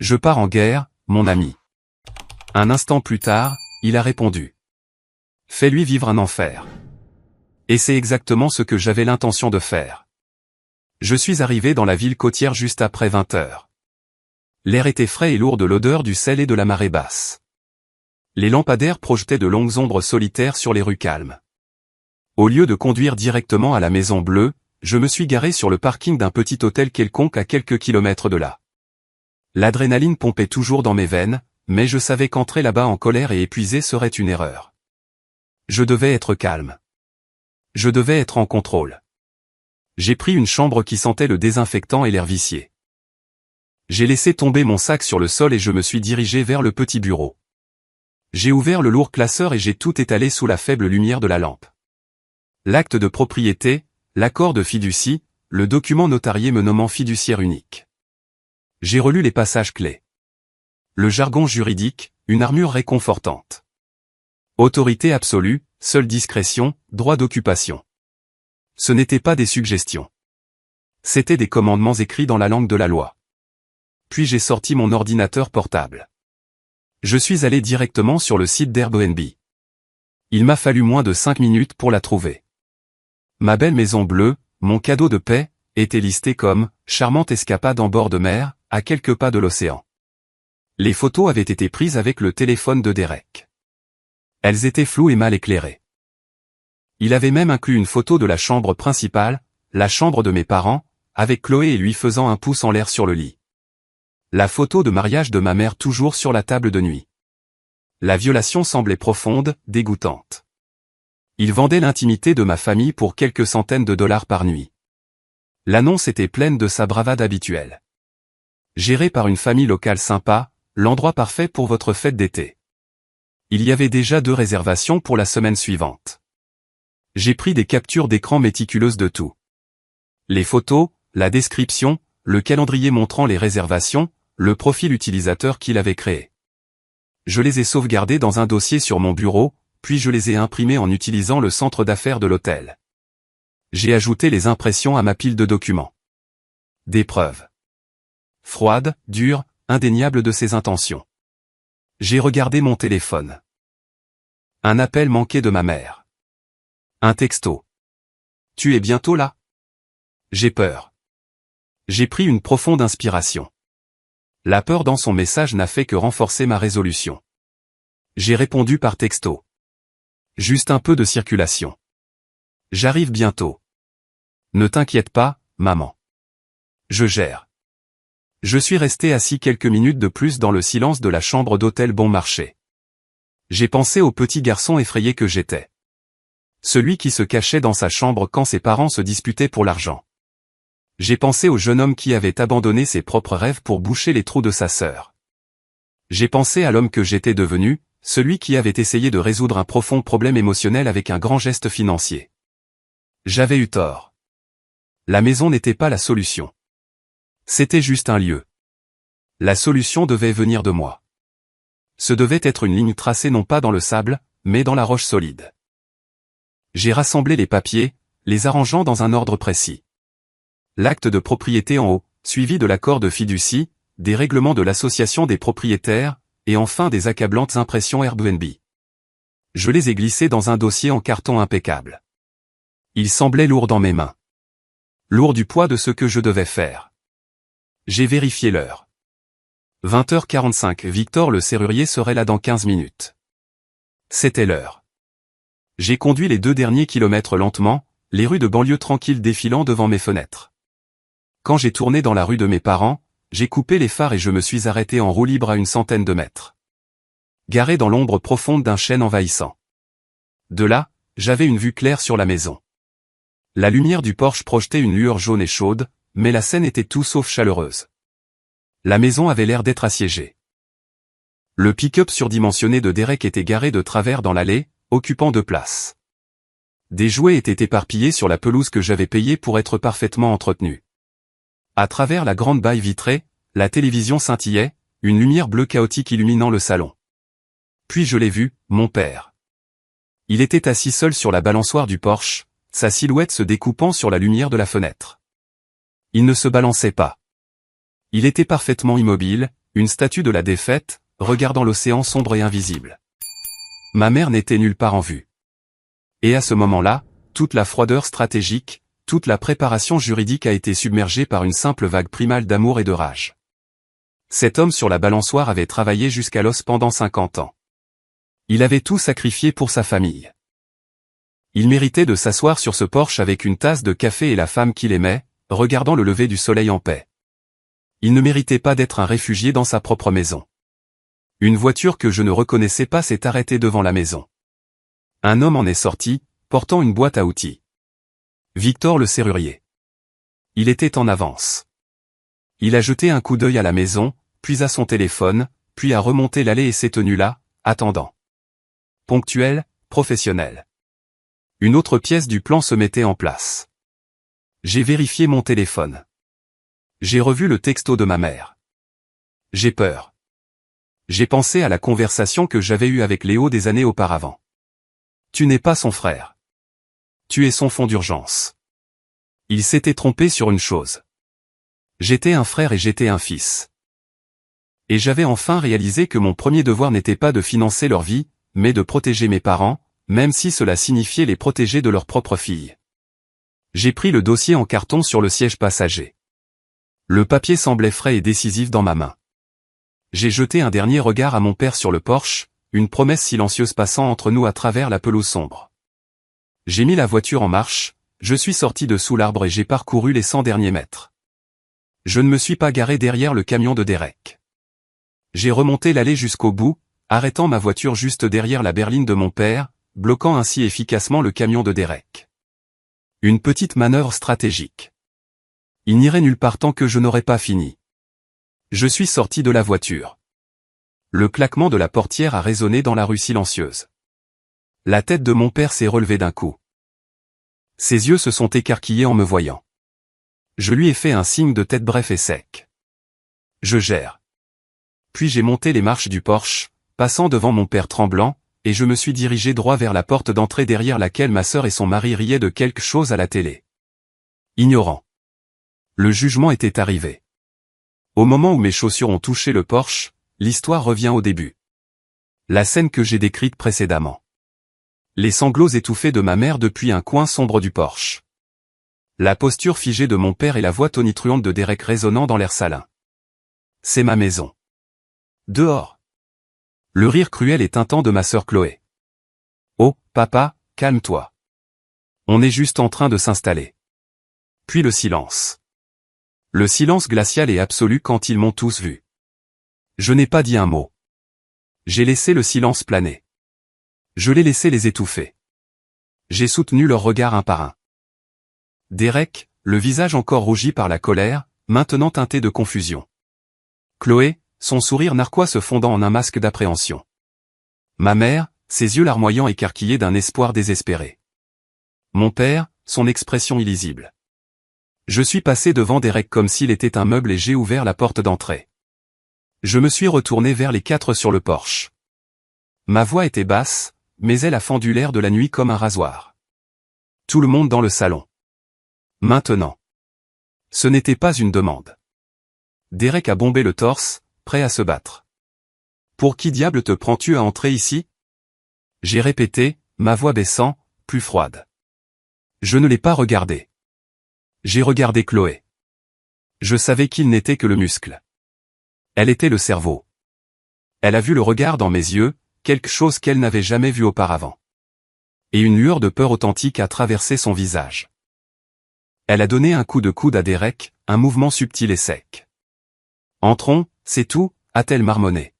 Je pars en guerre, mon ami. Un instant plus tard, il a répondu. Fais-lui vivre un enfer. Et c'est exactement ce que j'avais l'intention de faire. Je suis arrivé dans la ville côtière juste après 20 heures. L'air était frais et lourd de l'odeur du sel et de la marée basse. Les lampadaires projetaient de longues ombres solitaires sur les rues calmes. Au lieu de conduire directement à la Maison Bleue, je me suis garé sur le parking d'un petit hôtel quelconque à quelques kilomètres de là. L'adrénaline pompait toujours dans mes veines, mais je savais qu'entrer là-bas en colère et épuisé serait une erreur. Je devais être calme. Je devais être en contrôle. J'ai pris une chambre qui sentait le désinfectant et l'air vicié. J'ai laissé tomber mon sac sur le sol et je me suis dirigé vers le petit bureau. J'ai ouvert le lourd classeur et j'ai tout étalé sous la faible lumière de la lampe. L'acte de propriété, l'accord de fiducie, le document notarié me nommant fiduciaire unique. J'ai relu les passages clés. Le jargon juridique, une armure réconfortante. Autorité absolue, seule discrétion, droit d'occupation. Ce n'étaient pas des suggestions. C'étaient des commandements écrits dans la langue de la loi. Puis j'ai sorti mon ordinateur portable. Je suis allé directement sur le site d'Airbnb. Il m'a fallu moins de 5 minutes pour la trouver. Ma belle maison bleue, mon cadeau de paix, était listé comme « charmante escapade en bord de mer, à quelques pas de l'océan ». Les photos avaient été prises avec le téléphone de Derek. Elles étaient floues et mal éclairées. Il avait même inclus une photo de la chambre principale, la chambre de mes parents, avec Chloé et lui faisant un pouce en l'air sur le lit. La photo de mariage de ma mère toujours sur la table de nuit. La violation semblait profonde, dégoûtante. Il vendait l'intimité de ma famille pour quelques centaines de dollars par nuit. L'annonce était pleine de sa bravade habituelle. Géré par une famille locale sympa, l'endroit parfait pour votre fête d'été. Il y avait déjà 2 réservations pour la semaine suivante. J'ai pris des captures d'écran méticuleuses de tout. Les photos, la description, le calendrier montrant les réservations, le profil utilisateur qu'il avait créé. Je les ai sauvegardés dans un dossier sur mon bureau, puis je les ai imprimés en utilisant le centre d'affaires de l'hôtel. J'ai ajouté les impressions à ma pile de documents. Des preuves. Froides, dures, indéniables de ses intentions. J'ai regardé mon téléphone. Un appel manqué de ma mère. Un texto. Tu es bientôt là? J'ai peur. J'ai pris une profonde inspiration. La peur dans son message n'a fait que renforcer ma résolution. J'ai répondu par texto. Juste un peu de circulation. J'arrive bientôt. Ne t'inquiète pas, maman. Je gère. Je suis resté assis quelques minutes de plus dans le silence de la chambre d'hôtel bon marché. J'ai pensé au petit garçon effrayé que j'étais. Celui qui se cachait dans sa chambre quand ses parents se disputaient pour l'argent. J'ai pensé au jeune homme qui avait abandonné ses propres rêves pour boucher les trous de sa sœur. J'ai pensé à l'homme que j'étais devenu, celui qui avait essayé de résoudre un profond problème émotionnel avec un grand geste financier. J'avais eu tort. La maison n'était pas la solution. C'était juste un lieu. La solution devait venir de moi. Ce devait être une ligne tracée non pas dans le sable, mais dans la roche solide. J'ai rassemblé les papiers, les arrangeant dans un ordre précis. L'acte de propriété en haut, suivi de l'accord de fiducie, des règlements de l'association des propriétaires, et enfin des accablantes impressions Airbnb. Je les ai glissés dans un dossier en carton impeccable. Il semblait lourd dans mes mains. Lourd du poids de ce que je devais faire. J'ai vérifié l'heure. 20h45, Victor le serrurier serait là dans 15 minutes. C'était l'heure. J'ai conduit les 2 derniers kilomètres lentement, les rues de banlieue tranquilles défilant devant mes fenêtres. Quand j'ai tourné dans la rue de mes parents, j'ai coupé les phares et je me suis arrêté en roue libre à une centaine de mètres. Garé dans l'ombre profonde d'un chêne envahissant. De là, j'avais une vue claire sur la maison. La lumière du porche projetait une lueur jaune et chaude, mais la scène était tout sauf chaleureuse. La maison avait l'air d'être assiégée. Le pick-up surdimensionné de Derek était garé de travers dans l'allée, occupant 2 places. Des jouets étaient éparpillés sur la pelouse que j'avais payée pour être parfaitement entretenue. À travers la grande baille vitrée, la télévision scintillait, une lumière bleue chaotique illuminant le salon. Puis je l'ai vu, mon père. Il était assis seul sur la balançoire du porche, sa silhouette se découpant sur la lumière de la fenêtre. Il ne se balançait pas. Il était parfaitement immobile, une statue de la défaite, regardant l'océan sombre et invisible. Ma mère n'était nulle part en vue. Et à ce moment-là, toute la froideur stratégique, toute la préparation juridique a été submergée par une simple vague primale d'amour et de rage. Cet homme sur la balançoire avait travaillé jusqu'à l'os pendant 50 ans. Il avait tout sacrifié pour sa famille. Il méritait de s'asseoir sur ce porche avec une tasse de café et la femme qu'il aimait, regardant le lever du soleil en paix. Il ne méritait pas d'être un réfugié dans sa propre maison. Une voiture que je ne reconnaissais pas s'est arrêtée devant la maison. Un homme en est sorti, portant une boîte à outils. Victor le serrurier. Il était en avance. Il a jeté un coup d'œil à la maison, puis à son téléphone, puis a remonté l'allée et s'est tenu là, attendant. Ponctuel, professionnel. Une autre pièce du plan se mettait en place. J'ai vérifié mon téléphone. J'ai revu le texto de ma mère. J'ai peur. J'ai pensé à la conversation que j'avais eue avec Léo des années auparavant. Tu n'es pas son frère. Tu es son fond d'urgence. Il s'était trompé sur une chose. J'étais un frère et j'étais un fils. Et j'avais enfin réalisé que mon premier devoir n'était pas de financer leur vie, mais de protéger mes parents, même si cela signifiait les protéger de leur propre fille. J'ai pris le dossier en carton sur le siège passager. Le papier semblait frais et décisif dans ma main. J'ai jeté un dernier regard à mon père sur le porche, une promesse silencieuse passant entre nous à travers la pelouse sombre. J'ai mis la voiture en marche, je suis sorti de sous l'arbre et j'ai parcouru les 100 derniers mètres. Je ne me suis pas garé derrière le camion de Derek. J'ai remonté l'allée jusqu'au bout, arrêtant ma voiture juste derrière la berline de mon père, bloquant ainsi efficacement le camion de Derek. Une petite manœuvre stratégique. Il n'irait nulle part tant que je n'aurais pas fini. Je suis sorti de la voiture. Le claquement de la portière a résonné dans la rue silencieuse. La tête de mon père s'est relevée d'un coup. Ses yeux se sont écarquillés en me voyant. Je lui ai fait un signe de tête bref et sec. Je gère. Puis j'ai monté les marches du porche, passant devant mon père tremblant, et je me suis dirigé droit vers la porte d'entrée derrière laquelle ma sœur et son mari riaient de quelque chose à la télé. Ignorant. Le jugement était arrivé. Au moment où mes chaussures ont touché le porche, l'histoire revient au début. La scène que j'ai décrite précédemment. Les sanglots étouffés de ma mère depuis un coin sombre du porche. La posture figée de mon père et la voix tonitruante de Derek résonnant dans l'air salin. C'est ma maison. Dehors. Le rire cruel et tintant de ma sœur Chloé. Oh, papa, calme-toi. On est juste en train de s'installer. Puis le silence. Le silence glacial et absolu quand ils m'ont tous vu. Je n'ai pas dit un mot. J'ai laissé le silence planer. Je l'ai laissé les étouffer. J'ai soutenu leurs regards un par un. Derek, le visage encore rougi par la colère, maintenant teinté de confusion. Chloé, son sourire narquois se fondant en un masque d'appréhension. Ma mère, ses yeux larmoyants écarquillés d'un espoir désespéré. Mon père, son expression illisible. Je suis passé devant Derek comme s'il était un meuble et j'ai ouvert la porte d'entrée. Je me suis retourné vers les 4 sur le porche. Ma voix était basse, mais elle a fendu l'air de la nuit comme un rasoir. Tout le monde dans le salon. Maintenant. Ce n'était pas une demande. Derek a bombé le torse, prêt à se battre. Pour qui diable te prends-tu à entrer ici? J'ai répété, ma voix baissant, plus froide. Je ne l'ai pas regardé. J'ai regardé Chloé. Je savais qu'il n'était que le muscle. Elle était le cerveau. Elle a vu le regard dans mes yeux, quelque chose qu'elle n'avait jamais vu auparavant. Et une lueur de peur authentique a traversé son visage. Elle a donné un coup de coude à Derek, un mouvement subtil et sec. Entrons, c'est tout, a-t-elle marmonné.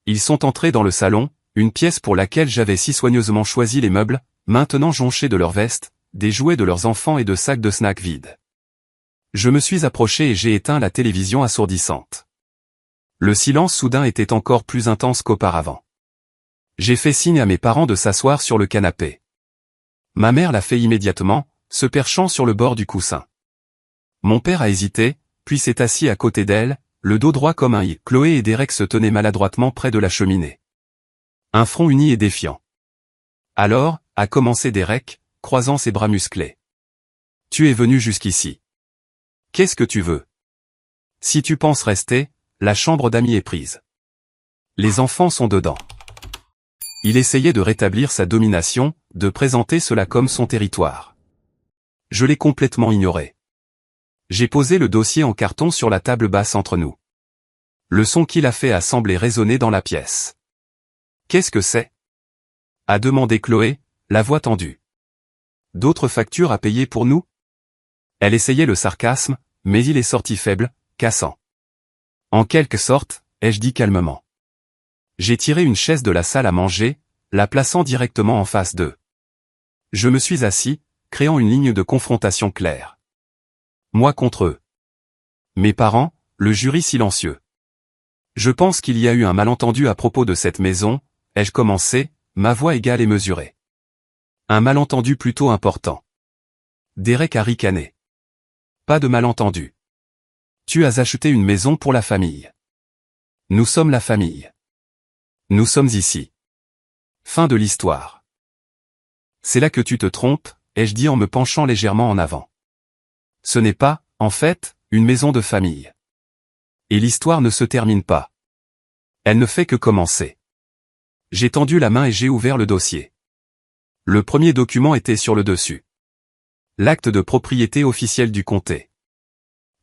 Ils sont entrés dans le salon, une pièce pour laquelle j'avais si soigneusement choisi les meubles, maintenant jonchés de leurs vestes, des jouets de leurs enfants et de sacs de snacks vides. Je me suis approché et j'ai éteint la télévision assourdissante. Le silence soudain était encore plus intense qu'auparavant. J'ai fait signe à mes parents de s'asseoir sur le canapé. Ma mère l'a fait immédiatement, se perchant sur le bord du coussin. Mon père a hésité, puis s'est assis à côté d'elle, le dos droit comme un i. Chloé et Derek se tenaient maladroitement près de la cheminée. Un front uni et défiant. Alors, a commencé Derek, croisant ses bras musclés. Tu es venu jusqu'ici. Qu'est-ce que tu veux? Si tu penses rester, la chambre d'amis est prise. Les enfants sont dedans. Il essayait de rétablir sa domination, de présenter cela comme son territoire. Je l'ai complètement ignoré. J'ai posé le dossier en carton sur la table basse entre nous. Le son qu'il a fait a semblé résonner dans la pièce. « Qu'est-ce que c'est ?» a demandé Chloé, la voix tendue. « D'autres factures à payer pour nous ?» Elle essayait le sarcasme, mais il est sorti faible, cassant. « En quelque sorte, ai-je dit calmement. » J'ai tiré une chaise de la salle à manger, la plaçant directement en face d'eux. Je me suis assis, créant une ligne de confrontation claire. Moi contre eux. Mes parents, le jury silencieux. Je pense qu'il y a eu un malentendu à propos de cette maison, ai-je commencé, ma voix égale et mesurée. Un malentendu plutôt important. Derek a ricané. Pas de malentendu. Tu as acheté une maison pour la famille. Nous sommes la famille. Nous sommes ici. Fin de l'histoire. C'est là que tu te trompes, ai-je dit en me penchant légèrement en avant. Ce n'est pas, en fait, une maison de famille. Et l'histoire ne se termine pas. Elle ne fait que commencer. J'ai tendu la main et j'ai ouvert le dossier. Le premier document était sur le dessus. L'acte de propriété officiel du comté.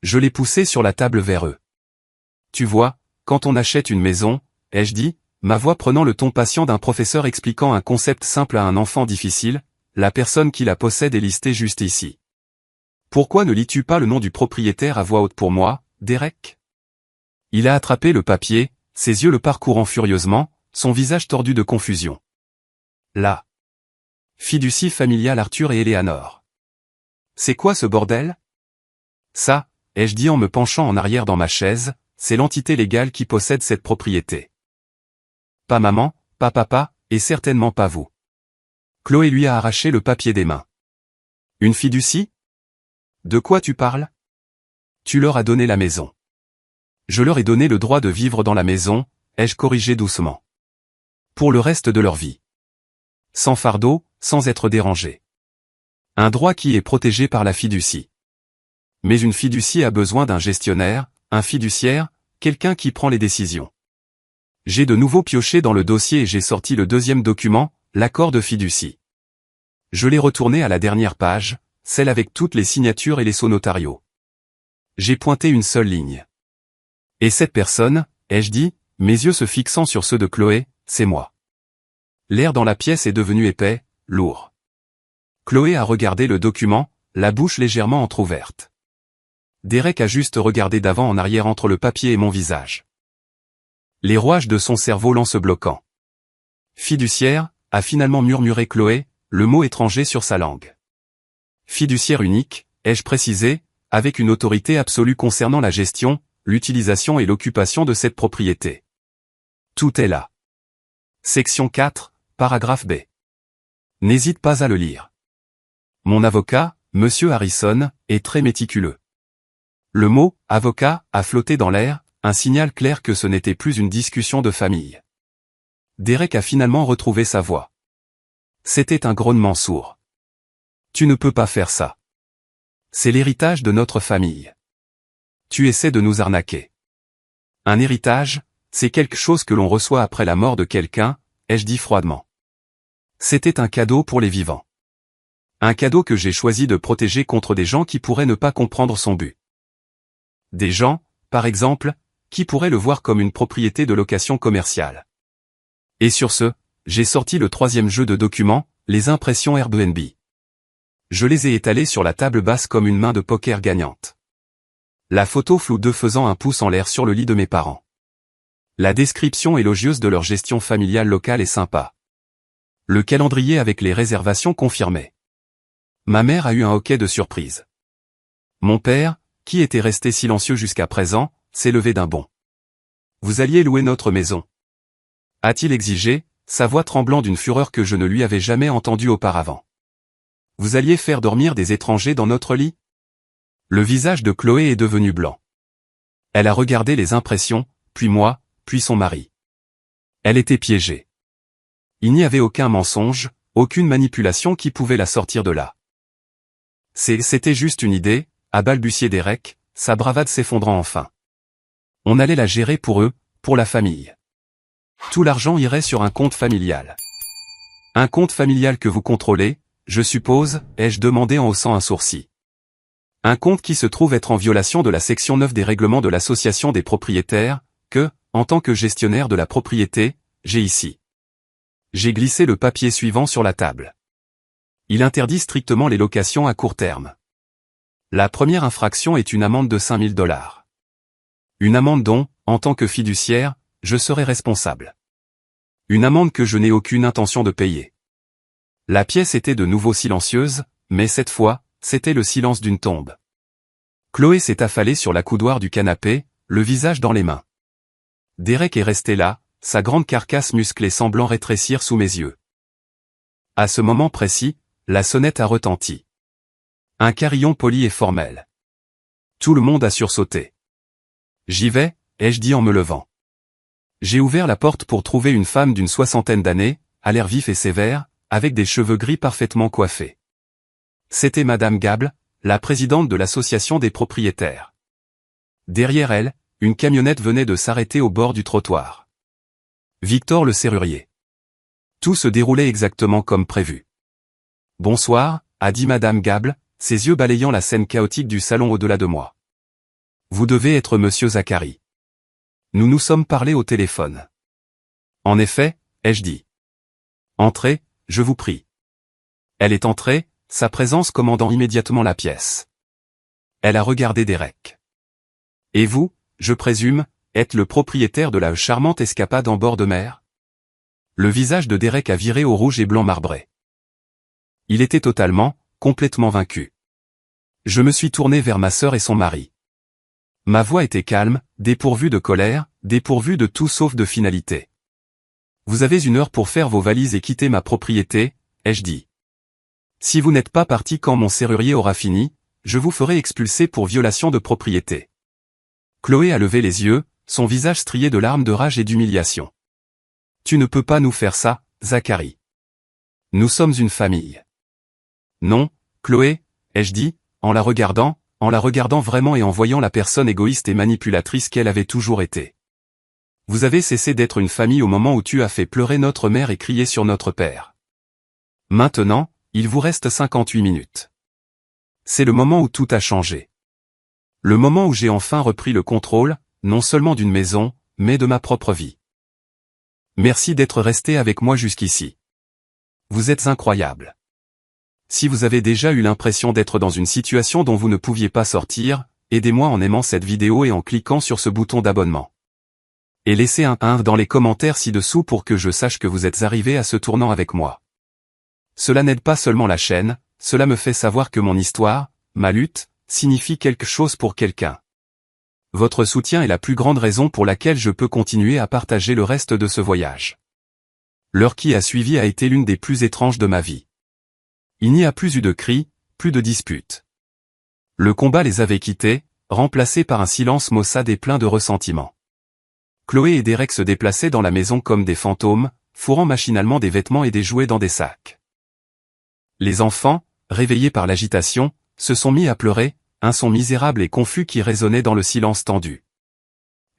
Je l'ai poussé sur la table vers eux. Tu vois, quand on achète une maison, ai-je dit, ma voix prenant le ton patient d'un professeur expliquant un concept simple à un enfant difficile, la personne qui la possède est listée juste ici. Pourquoi ne lis-tu pas le nom du propriétaire à voix haute pour moi, Derek ? Il a attrapé le papier, ses yeux le parcourant furieusement, son visage tordu de confusion. La fiducie familiale Arthur et Eleanor. C'est quoi ce bordel ? Ça, ai-je dit en me penchant en arrière dans ma chaise, c'est l'entité légale qui possède cette propriété. Pas maman, pas papa, et certainement pas vous. Chloé lui a arraché le papier des mains. Une fiducie ? De quoi tu parles ? Tu leur as donné la maison. Je leur ai donné le droit de vivre dans la maison, ai-je corrigé doucement. Pour le reste de leur vie. Sans fardeau, sans être dérangé. Un droit qui est protégé par la fiducie. Mais une fiducie a besoin d'un gestionnaire, un fiduciaire, quelqu'un qui prend les décisions. J'ai de nouveau pioché dans le dossier et j'ai sorti le deuxième document, l'accord de fiducie. Je l'ai retourné à la dernière page, celle avec toutes les signatures et les sceaux notariaux. J'ai pointé une seule ligne. Et cette personne, ai-je dit, mes yeux se fixant sur ceux de Chloé, c'est moi. L'air dans la pièce est devenu épais, lourd. Chloé a regardé le document, la bouche légèrement entr'ouverte. Derek a juste regardé d'avant en arrière entre le papier et mon visage. Les rouages de son cerveau lent se bloquant. Fiduciaire, a finalement murmuré Chloé, le mot étranger sur sa langue. Fiduciaire unique, ai-je précisé, avec une autorité absolue concernant la gestion, l'utilisation et l'occupation de cette propriété. Tout est là. Section 4, paragraphe B. N'hésite pas à le lire. Mon avocat, Monsieur Harrison, est très méticuleux. Le mot « avocat » a flotté dans l'air, un signal clair que ce n'était plus une discussion de famille. Derek a finalement retrouvé sa voix. C'était un grognement sourd. Tu ne peux pas faire ça. C'est l'héritage de notre famille. Tu essaies de nous arnaquer. Un héritage, c'est quelque chose que l'on reçoit après la mort de quelqu'un, ai-je dit froidement. C'était un cadeau pour les vivants. Un cadeau que j'ai choisi de protéger contre des gens qui pourraient ne pas comprendre son but. Des gens, par exemple, qui pourraient le voir comme une propriété de location commerciale. Et sur ce, j'ai sorti le troisième jeu de documents, les impressions Airbnb. Je les ai étalées sur la table basse comme une main de poker gagnante. La photo floue d'eux faisant un pouce en l'air sur le lit de mes parents. La description élogieuse de leur gestion familiale locale est sympa. Le calendrier avec les réservations confirmées. Ma mère a eu un hoquet de surprise. Mon père, qui était resté silencieux jusqu'à présent, s'est levé d'un bond. Vous alliez louer notre maison. A-t-il exigé, sa voix tremblant d'une fureur que je ne lui avais jamais entendue auparavant. Vous alliez faire dormir des étrangers dans notre lit ? Le visage de Chloé est devenu blanc. Elle a regardé les impressions, puis moi, puis son mari. Elle était piégée. Il n'y avait aucun mensonge, aucune manipulation qui pouvait la sortir de là. C'était juste une idée, a balbutié Derek, sa bravade s'effondrant enfin. On allait la gérer pour eux, pour la famille. Tout l'argent irait sur un compte familial. Un compte familial que vous contrôlez, je suppose, ai-je demandé en haussant un sourcil. Un compte qui se trouve être en violation de la section 9 des règlements de l'association des propriétaires, que, en tant que gestionnaire de la propriété, j'ai ici. J'ai glissé le papier suivant sur la table. Il interdit strictement les locations à court terme. La première infraction est une amende de 5 000 $. Une amende dont, en tant que fiduciaire, je serai responsable. Une amende que je n'ai aucune intention de payer. La pièce était de nouveau silencieuse, mais cette fois, c'était le silence d'une tombe. Chloé s'est affalée sur la coudoir du canapé, le visage dans les mains. Derek est resté là, sa grande carcasse musclée semblant rétrécir sous mes yeux. À ce moment précis, la sonnette a retenti. Un carillon poli et formel. Tout le monde a sursauté. J'y vais, ai-je dit en me levant. J'ai ouvert la porte pour trouver une femme d'une 60aine d'années, à l'air vif et sévère, avec des cheveux gris parfaitement coiffés. C'était Madame Gable, la présidente de l'association des propriétaires. Derrière elle, une camionnette venait de s'arrêter au bord du trottoir. Victor le serrurier. Tout se déroulait exactement comme prévu. « Bonsoir », a dit Madame Gable, ses yeux balayant la scène chaotique du salon au-delà de moi. « Vous devez être Monsieur Zacharie. Nous nous sommes parlé au téléphone. »« En effet, ai-je dit. »« Entrez, je vous prie. » Elle est entrée, sa présence commandant immédiatement la pièce. Elle a regardé Derek. « Et vous, je présume, êtes le propriétaire de la charmante escapade en bord de mer ?» Le visage de Derek a viré au rouge et blanc marbré. Il était totalement, complètement vaincu. Je me suis tourné vers ma sœur et son mari. Ma voix était calme, dépourvue de colère, dépourvue de tout sauf de finalité. « Vous avez 1 heure pour faire vos valises et quitter ma propriété, ai-je dit. Si vous n'êtes pas parti quand mon serrurier aura fini, je vous ferai expulser pour violation de propriété. » Chloé a levé les yeux, son visage strié de larmes de rage et d'humiliation. « Tu ne peux pas nous faire ça, Zacharie. Nous sommes une famille. »« Non, Chloé, ai-je dit, en la regardant vraiment et en voyant la personne égoïste et manipulatrice qu'elle avait toujours été. Vous avez cessé d'être une famille au moment où tu as fait pleurer notre mère et crier sur notre père. Maintenant, il vous reste 58 minutes. C'est le moment où tout a changé. Le moment où j'ai enfin repris le contrôle, non seulement d'une maison, mais de ma propre vie. Merci d'être resté avec moi jusqu'ici. Vous êtes incroyable. Si vous avez déjà eu l'impression d'être dans une situation dont vous ne pouviez pas sortir, aidez-moi en aimant cette vidéo et en cliquant sur ce bouton d'abonnement. Et laissez un 1 dans les commentaires ci-dessous pour que je sache que vous êtes arrivé à ce tournant avec moi. Cela n'aide pas seulement la chaîne, cela me fait savoir que mon histoire, ma lutte, signifie quelque chose pour quelqu'un. Votre soutien est la plus grande raison pour laquelle je peux continuer à partager le reste de ce voyage. L'heure qui a suivi a été l'une des plus étranges de ma vie. Il n'y a plus eu de cris, plus de disputes. Le combat les avait quittés, remplacés par un silence maussade et plein de ressentiment. Chloé et Derek se déplaçaient dans la maison comme des fantômes, fourrant machinalement des vêtements et des jouets dans des sacs. Les enfants, réveillés par l'agitation, se sont mis à pleurer, un son misérable et confus qui résonnait dans le silence tendu.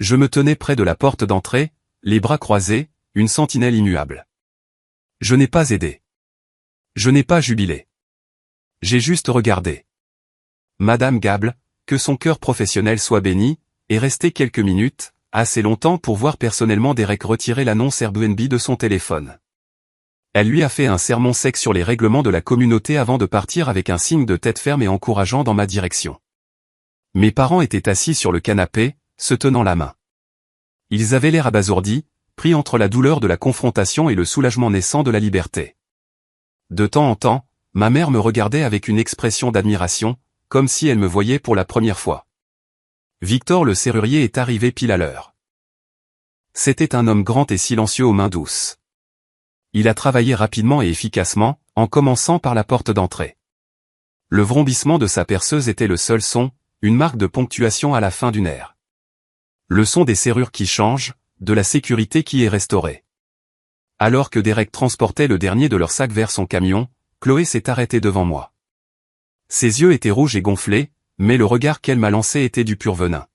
Je me tenais près de la porte d'entrée, les bras croisés, une sentinelle immuable. Je n'ai pas aidé. Je n'ai pas jubilé. J'ai juste regardé. Madame Gable, que son cœur professionnel soit béni, est restée quelques minutes, assez longtemps pour voir personnellement Derek retirer l'annonce Airbnb de son téléphone. Elle lui a fait un sermon sec sur les règlements de la communauté avant de partir avec un signe de tête ferme et encourageant dans ma direction. Mes parents étaient assis sur le canapé, se tenant la main. Ils avaient l'air abasourdis, pris entre la douleur de la confrontation et le soulagement naissant de la liberté. De temps en temps, ma mère me regardait avec une expression d'admiration, comme si elle me voyait pour la première fois. Victor le serrurier est arrivé pile à l'heure. C'était un homme grand et silencieux aux mains douces. Il a travaillé rapidement et efficacement, en commençant par la porte d'entrée. Le vrombissement de sa perceuse était le seul son, une marque de ponctuation à la fin d'une ère. Le son des serrures qui changent, de la sécurité qui est restaurée. Alors que Derek transportait le dernier de leurs sacs vers son camion, Chloé s'est arrêtée devant moi. Ses yeux étaient rouges et gonflés, mais le regard qu'elle m'a lancé était du pur venin.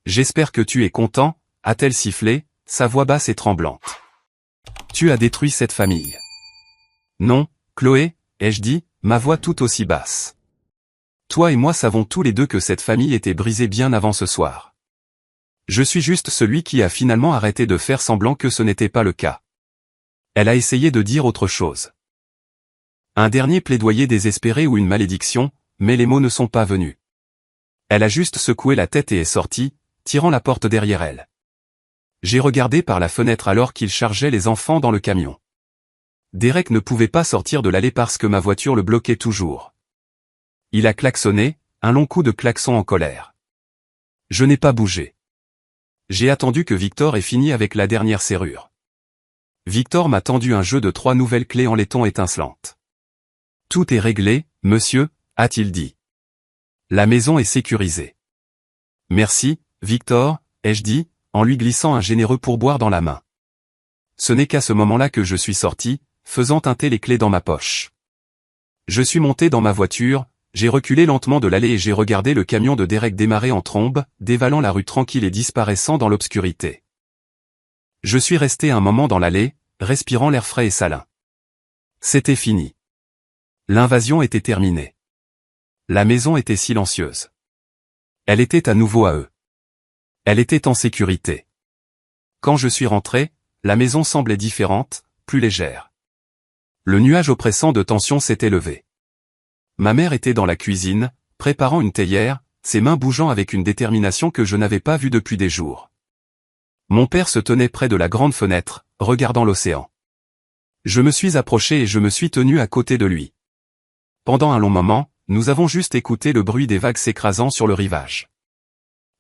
J'espère que tu es content, a-t-elle sifflé, sa voix basse et tremblante. Tu as détruit cette famille. Non, Chloé, ai-je dit, ma voix tout aussi basse. Toi et moi savons tous les deux que cette famille était brisée bien avant ce soir. Je suis juste celui qui a finalement arrêté de faire semblant que ce n'était pas le cas. Elle a essayé de dire autre chose. Un dernier plaidoyer désespéré ou une malédiction, mais les mots ne sont pas venus. Elle a juste secoué la tête et est sortie, tirant la porte derrière elle. J'ai regardé par la fenêtre alors qu'il chargeait les enfants dans le camion. Derek ne pouvait pas sortir de l'allée parce que ma voiture le bloquait toujours. Il a klaxonné, un long coup de klaxon en colère. Je n'ai pas bougé. J'ai attendu que Victor ait fini avec la dernière serrure. Victor m'a tendu un jeu de 3 nouvelles clés en laiton étincelantes. Tout est réglé, monsieur, a-t-il dit. La maison est sécurisée. Merci, Victor, ai-je dit, en lui glissant un généreux pourboire dans la main. Ce n'est qu'à ce moment-là que je suis sorti, faisant teinter les clés dans ma poche. Je suis monté dans ma voiture, j'ai reculé lentement de l'allée et j'ai regardé le camion de Derek démarrer en trombe, dévalant la rue tranquille et disparaissant dans l'obscurité. Je suis resté un moment dans l'allée, respirant l'air frais et salin. C'était fini. L'invasion était terminée. La maison était silencieuse. Elle était à nouveau à eux. Elle était en sécurité. Quand je suis rentré, la maison semblait différente, plus légère. Le nuage oppressant de tension s'était levé. Ma mère était dans la cuisine, préparant une théière, ses mains bougeant avec une détermination que je n'avais pas vue depuis des jours. Mon père se tenait près de la grande fenêtre, regardant l'océan. Je me suis approché et je me suis tenu à côté de lui. Pendant un long moment, nous avons juste écouté le bruit des vagues s'écrasant sur le rivage.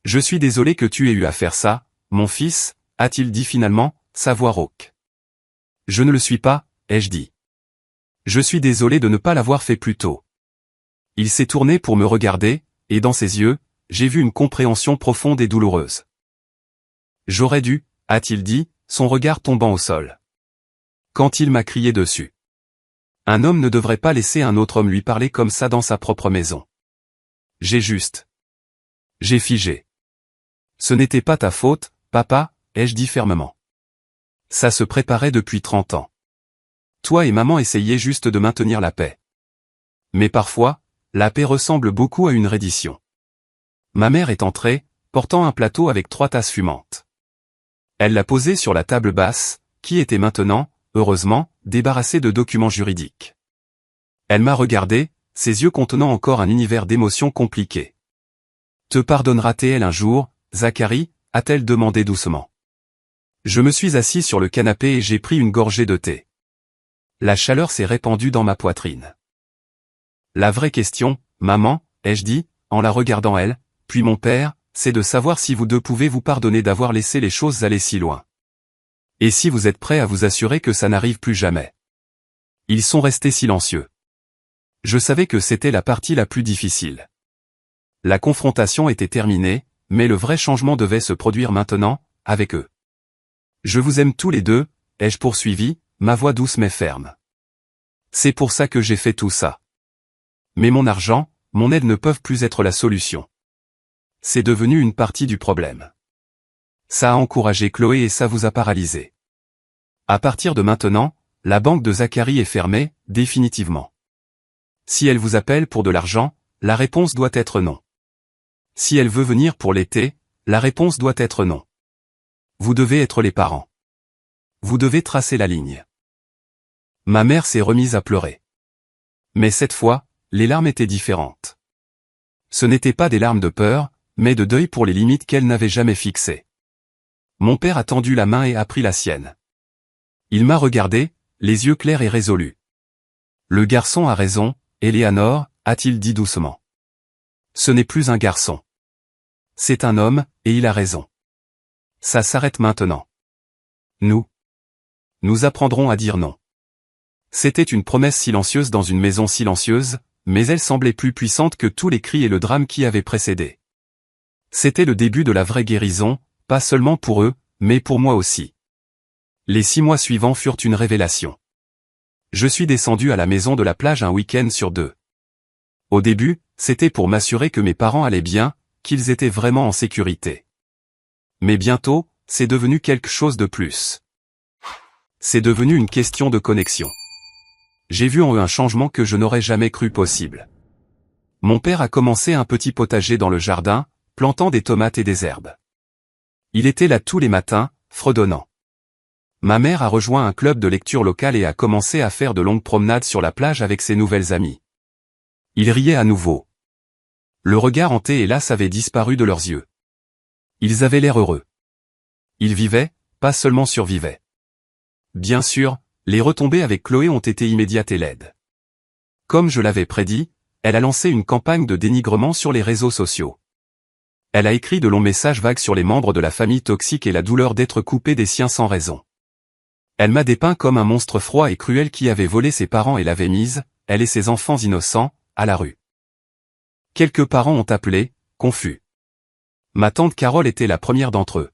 « Je suis désolé que tu aies eu à faire ça, mon fils, a-t-il dit finalement, sa voix rauque. « Je ne le suis pas, ai-je dit. Je suis désolé de ne pas l'avoir fait plus tôt. » Il s'est tourné pour me regarder, et dans ses yeux, j'ai vu une compréhension profonde et douloureuse. « J'aurais dû, a-t-il dit, son regard tombant au sol. Quand il m'a crié dessus. Un homme ne devrait pas laisser un autre homme lui parler comme ça dans sa propre maison. J'ai figé. Ce n'était pas ta faute, papa, ai-je dit fermement. Ça se préparait depuis 30 ans. Toi et maman essayaient juste de maintenir la paix. Mais parfois, la paix ressemble beaucoup à une reddition. Ma mère est entrée, portant un plateau avec 3 tasses fumantes. Elle l'a posé sur la table basse, qui était maintenant, heureusement, débarrassée de documents juridiques. Elle m'a regardé, ses yeux contenant encore un univers d'émotions compliquées. Te pardonnera-t-elle un jour, Zacharie, a-t-elle demandé doucement. Je me suis assis sur le canapé et j'ai pris une gorgée de thé. La chaleur s'est répandue dans ma poitrine. La vraie question, maman, ai-je dit, en la regardant elle, puis mon père, c'est de savoir si vous deux pouvez vous pardonner d'avoir laissé les choses aller si loin. Et si vous êtes prêts à vous assurer que ça n'arrive plus jamais. Ils sont restés silencieux. Je savais que c'était la partie la plus difficile. La confrontation était terminée, mais le vrai changement devait se produire maintenant, avec eux. Je vous aime tous les deux, ai-je poursuivi, ma voix douce mais ferme. C'est pour ça que j'ai fait tout ça. Mais mon argent, mon aide ne peuvent plus être la solution. C'est devenu une partie du problème. Ça a encouragé Chloé et ça vous a paralysé. À partir de maintenant, la banque de Zacharie est fermée, définitivement. Si elle vous appelle pour de l'argent, la réponse doit être non. Si elle veut venir pour l'été, la réponse doit être non. Vous devez être les parents. Vous devez tracer la ligne. Ma mère s'est remise à pleurer. Mais cette fois, les larmes étaient différentes. Ce n'étaient pas des larmes de peur, mais de deuil pour les limites qu'elle n'avait jamais fixées. Mon père a tendu la main et a pris la sienne. Il m'a regardé, les yeux clairs et résolus. Le garçon a raison, Éléanore, a-t-il dit doucement. Ce n'est plus un garçon. C'est un homme, et il a raison. Ça s'arrête maintenant. Nous apprendrons à dire non. C'était une promesse silencieuse dans une maison silencieuse, mais elle semblait plus puissante que tous les cris et le drame qui avaient précédé. C'était le début de la vraie guérison, pas seulement pour eux, mais pour moi aussi. Les 6 mois suivants furent une révélation. Je suis descendu à la maison de la plage un week-end sur 2. Au début, c'était pour m'assurer que mes parents allaient bien, qu'ils étaient vraiment en sécurité. Mais bientôt, c'est devenu quelque chose de plus. C'est devenu une question de connexion. J'ai vu en eux un changement que je n'aurais jamais cru possible. Mon père a commencé un petit potager dans le jardin, plantant des tomates et des herbes. Il était là tous les matins, fredonnant. Ma mère a rejoint un club de lecture local et a commencé à faire de longues promenades sur la plage avec ses nouvelles amies. Ils riaient à nouveau. Le regard hanté et las avait disparu de leurs yeux. Ils avaient l'air heureux. Ils vivaient, pas seulement survivaient. Bien sûr, les retombées avec Chloé ont été immédiates et laides. Comme je l'avais prédit, elle a lancé une campagne de dénigrement sur les réseaux sociaux. Elle a écrit de longs messages vagues sur les membres de la famille toxique et la douleur d'être coupé des siens sans raison. Elle m'a dépeint comme un monstre froid et cruel qui avait volé ses parents et l'avait mise, elle et ses enfants innocents, à la rue. Quelques parents ont appelé, confus. Ma tante Carole était la première d'entre eux.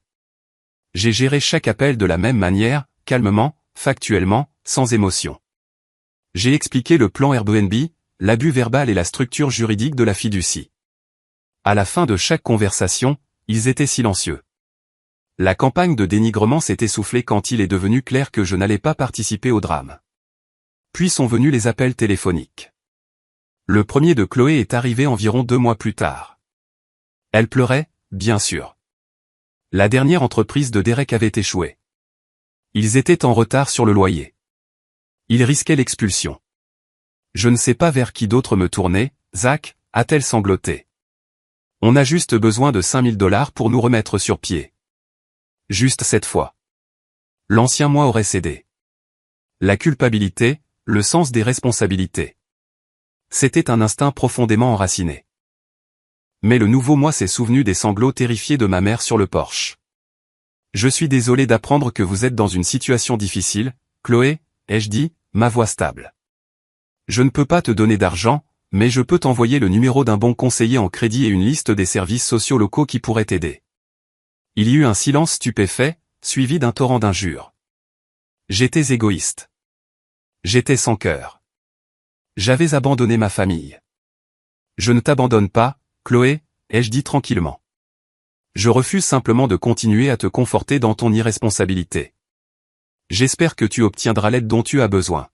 J'ai géré chaque appel de la même manière, calmement, factuellement, sans émotion. J'ai expliqué le plan Airbnb, l'abus verbal et la structure juridique de la fiducie. À la fin de chaque conversation, ils étaient silencieux. La campagne de dénigrement s'est essoufflée quand il est devenu clair que je n'allais pas participer au drame. Puis sont venus les appels téléphoniques. Le premier de Chloé est arrivé environ 2 mois plus tard. Elle pleurait, bien sûr. La dernière entreprise de Derek avait échoué. Ils étaient en retard sur le loyer. Ils risquaient l'expulsion. Je ne sais pas vers qui d'autre me tourner, Zach, a-t-elle sangloté. On a juste besoin de $5000 pour nous remettre sur pied. Juste cette fois. L'ancien moi aurait cédé. La culpabilité, le sens des responsabilités. C'était un instinct profondément enraciné. Mais le nouveau moi s'est souvenu des sanglots terrifiés de ma mère sur le porche. Je suis désolé d'apprendre que vous êtes dans une situation difficile, Chloé, ai-je dit, ma voix stable. Je ne peux pas te donner d'argent, mais je peux t'envoyer le numéro d'un bon conseiller en crédit et une liste des services sociaux locaux qui pourraient t'aider. Il y eut un silence stupéfait, suivi d'un torrent d'injures. J'étais égoïste. J'étais sans cœur. J'avais abandonné ma famille. Je ne t'abandonne pas, Chloé, ai-je dit tranquillement. Je refuse simplement de continuer à te conforter dans ton irresponsabilité. J'espère que tu obtiendras l'aide dont tu as besoin.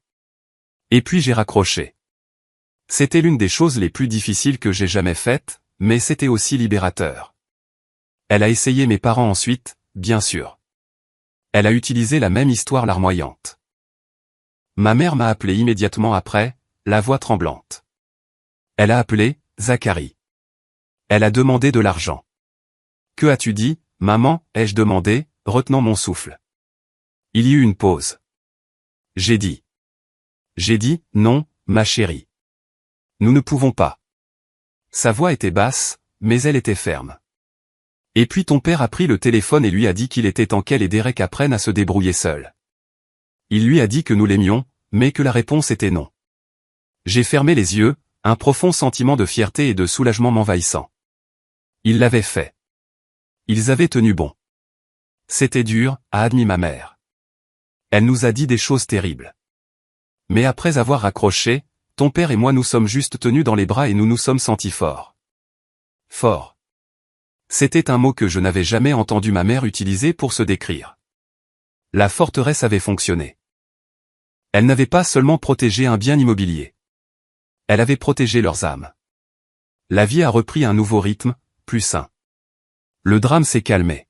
Et puis j'ai raccroché. C'était l'une des choses les plus difficiles que j'ai jamais faites, mais c'était aussi libérateur. Elle a essayé mes parents ensuite, bien sûr. Elle a utilisé la même histoire larmoyante. Ma mère m'a appelé immédiatement après, la voix tremblante. Elle a appelé, Zachary. Elle a demandé de l'argent. Que as-tu dit, maman, ai-je demandé, retenant mon souffle. Il y eut une pause. J'ai dit, non, ma chérie. Nous ne pouvons pas. Sa voix était basse, mais elle était ferme. Et puis ton père a pris le téléphone et lui a dit qu'il était temps qu'elle et Derek apprennent à se débrouiller seuls. Il lui a dit que nous l'aimions, mais que la réponse était non. J'ai fermé les yeux, un profond sentiment de fierté et de soulagement m'envahissant. Ils l'avaient fait. Ils avaient tenu bon. C'était dur, a admis ma mère. Elle nous a dit des choses terribles. Mais après avoir raccroché, ton père et moi nous sommes juste tenus dans les bras et nous nous sommes sentis forts. Forts. C'était un mot que je n'avais jamais entendu ma mère utiliser pour se décrire. La forteresse avait fonctionné. Elle n'avait pas seulement protégé un bien immobilier. Elle avait protégé leurs âmes. La vie a repris un nouveau rythme, plus sain. Le drame s'est calmé.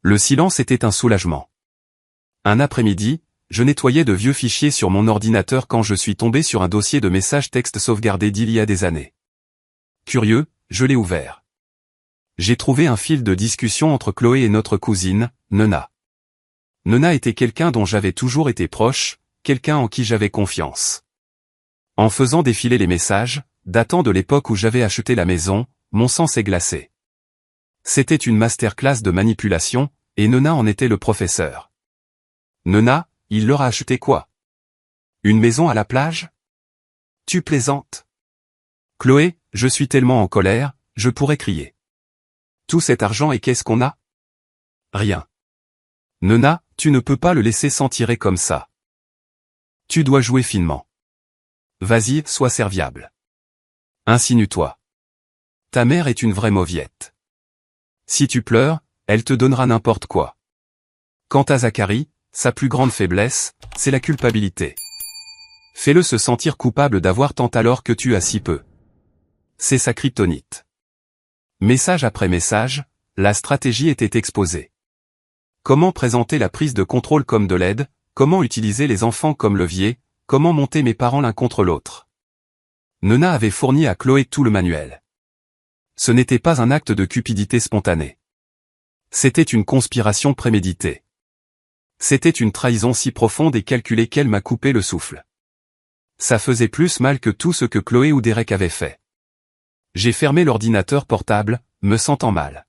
Le silence était un soulagement. Un après-midi, je nettoyais de vieux fichiers sur mon ordinateur quand je suis tombé sur un dossier de messages textes sauvegardé d'il y a des années. Curieux, je l'ai ouvert. J'ai trouvé un fil de discussion entre Chloé et notre cousine, Nona. Nona était quelqu'un dont j'avais toujours été proche, quelqu'un en qui j'avais confiance. En faisant défiler les messages, datant de l'époque où j'avais acheté la maison, mon sang s'est glacé. C'était une masterclass de manipulation, et Nona en était le professeur. Nona, il leur a acheté quoi? Une maison à la plage? Tu plaisantes? Chloé, je suis tellement en colère, je pourrais crier. Tout cet argent et qu'est-ce qu'on a? Rien. Nona, tu ne peux pas le laisser s'en tirer comme ça. Tu dois jouer finement. Vas-y, sois serviable. Insinue-toi. Ta mère est une vraie mauviette. Si tu pleures, elle te donnera n'importe quoi. Quant à Zacharie, sa plus grande faiblesse, c'est la culpabilité. Fais-le se sentir coupable d'avoir tant alors que tu as si peu. C'est sa kryptonite. Message après message, la stratégie était exposée. Comment présenter la prise de contrôle comme de l'aide, comment utiliser les enfants comme levier, comment monter mes parents l'un contre l'autre. Nona avait fourni à Chloé tout le manuel. Ce n'était pas un acte de cupidité spontanée. C'était une conspiration préméditée. C'était une trahison si profonde et calculée qu'elle m'a coupé le souffle. Ça faisait plus mal que tout ce que Chloé ou Derek avaient fait. J'ai fermé l'ordinateur portable, me sentant mal.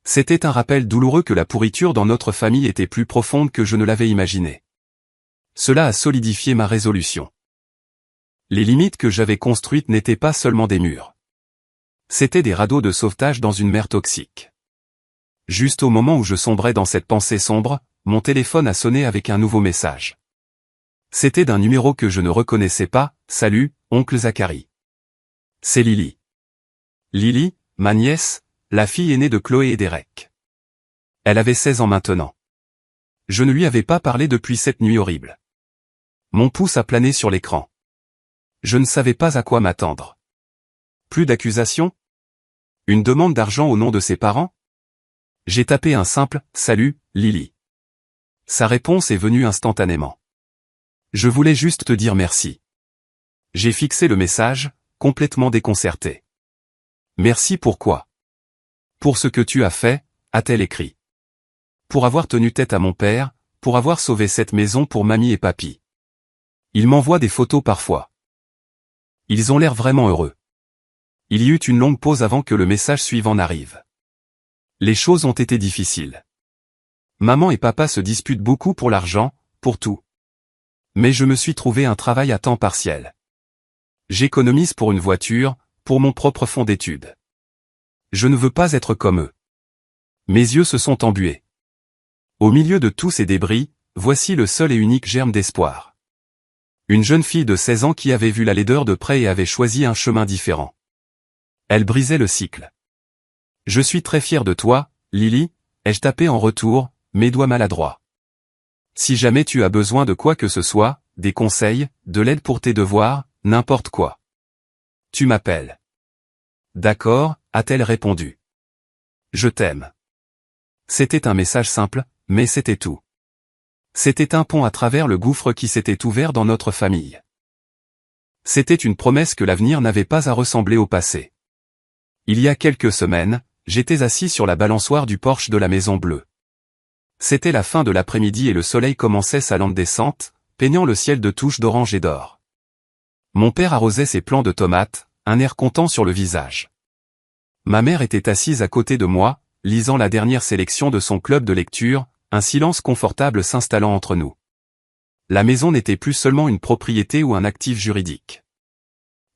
C'était un rappel douloureux que la pourriture dans notre famille était plus profonde que je ne l'avais imaginé. Cela a solidifié ma résolution. Les limites que j'avais construites n'étaient pas seulement des murs. C'étaient des radeaux de sauvetage dans une mer toxique. Juste au moment où je sombrais dans cette pensée sombre, mon téléphone a sonné avec un nouveau message. C'était d'un numéro que je ne reconnaissais pas. « Salut, oncle Zacharie. C'est Lily. » Lily, ma nièce, la fille aînée de Chloé et Derek. Elle avait 16 ans maintenant. Je ne lui avais pas parlé depuis cette nuit horrible. Mon pouce a plané sur l'écran. Je ne savais pas à quoi m'attendre. Plus d'accusations? Une demande d'argent au nom de ses parents? J'ai tapé un simple « Salut, Lily ». Sa réponse est venue instantanément. Je voulais juste te dire merci. J'ai fixé le message, complètement déconcerté. Merci pourquoi? Pour ce que tu as fait, a-t-elle écrit. Pour avoir tenu tête à mon père, pour avoir sauvé cette maison pour mamie et papy. Ils m'envoient des photos parfois. Ils ont l'air vraiment heureux. Il y eut une longue pause avant que le message suivant n'arrive. Les choses ont été difficiles. Maman et papa se disputent beaucoup pour l'argent, pour tout. Mais je me suis trouvé un travail à temps partiel. J'économise pour une voiture, pour mon propre fonds d'études. Je ne veux pas être comme eux. Mes yeux se sont embués. Au milieu de tous ces débris, voici le seul et unique germe d'espoir. Une jeune fille de 16 ans qui avait vu la laideur de près et avait choisi un chemin différent. Elle brisait le cycle. Je suis très fier de toi, Lily, ai-je tapé en retour, mes doigts maladroits. Si jamais tu as besoin de quoi que ce soit, des conseils, de l'aide pour tes devoirs, n'importe quoi. Tu m'appelles. D'accord, a-t-elle répondu. Je t'aime. C'était un message simple, mais c'était tout. C'était un pont à travers le gouffre qui s'était ouvert dans notre famille. C'était une promesse que l'avenir n'avait pas à ressembler au passé. Il y a quelques semaines, j'étais assis sur la balançoire du porche de la Maison Bleue. C'était la fin de l'après-midi et le soleil commençait sa lente descente, peignant le ciel de touches d'orange et d'or. Mon père arrosait ses plants de tomates, un air content sur le visage. Ma mère était assise à côté de moi, lisant la dernière sélection de son club de lecture, un silence confortable s'installant entre nous. La maison n'était plus seulement une propriété ou un actif juridique.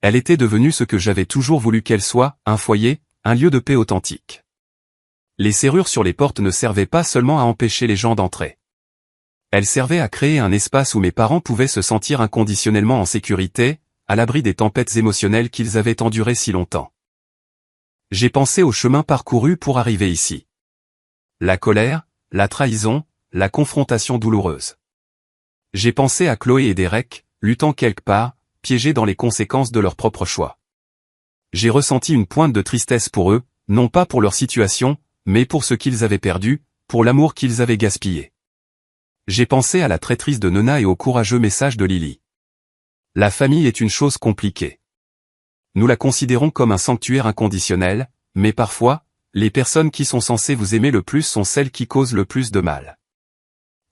Elle était devenue ce que j'avais toujours voulu qu'elle soit, un foyer, un lieu de paix authentique. Les serrures sur les portes ne servaient pas seulement à empêcher les gens d'entrer. Elles servaient à créer un espace où mes parents pouvaient se sentir inconditionnellement en sécurité, à l'abri des tempêtes émotionnelles qu'ils avaient endurées si longtemps. J'ai pensé au chemin parcouru pour arriver ici. La colère, la trahison, la confrontation douloureuse. J'ai pensé à Chloé et Derek, luttant quelque part, piégés dans les conséquences de leur propre choix. J'ai ressenti une pointe de tristesse pour eux, non pas pour leur situation, mais pour ce qu'ils avaient perdu, pour l'amour qu'ils avaient gaspillé. J'ai pensé à la traîtrise de Nona et au courageux message de Lily. La famille est une chose compliquée. Nous la considérons comme un sanctuaire inconditionnel, mais parfois, les personnes qui sont censées vous aimer le plus sont celles qui causent le plus de mal.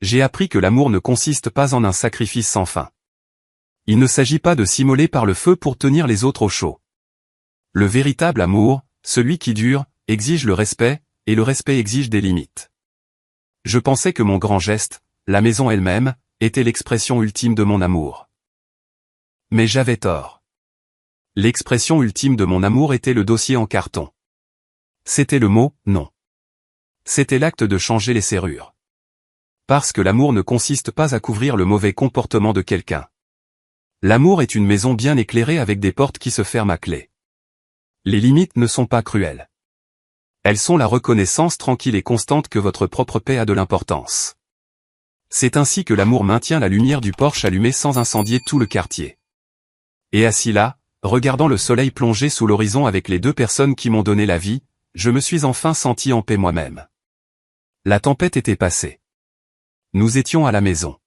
J'ai appris que l'amour ne consiste pas en un sacrifice sans fin. Il ne s'agit pas de s'immoler par le feu pour tenir les autres au chaud. Le véritable amour, celui qui dure, exige le respect, et le respect exige des limites. Je pensais que mon grand geste, la maison elle-même, était l'expression ultime de mon amour. Mais j'avais tort. L'expression ultime de mon amour était le dossier en carton. C'était le mot « non ». C'était l'acte de changer les serrures. Parce que l'amour ne consiste pas à couvrir le mauvais comportement de quelqu'un. L'amour est une maison bien éclairée avec des portes qui se ferment à clé. Les limites ne sont pas cruelles. Elles sont la reconnaissance tranquille et constante que votre propre paix a de l'importance. C'est ainsi que l'amour maintient la lumière du Porsche allumée sans incendier tout le quartier. Et assis là, regardant le soleil plonger sous l'horizon avec les deux personnes qui m'ont donné la vie, je me suis enfin senti en paix moi-même. La tempête était passée. Nous étions à la maison.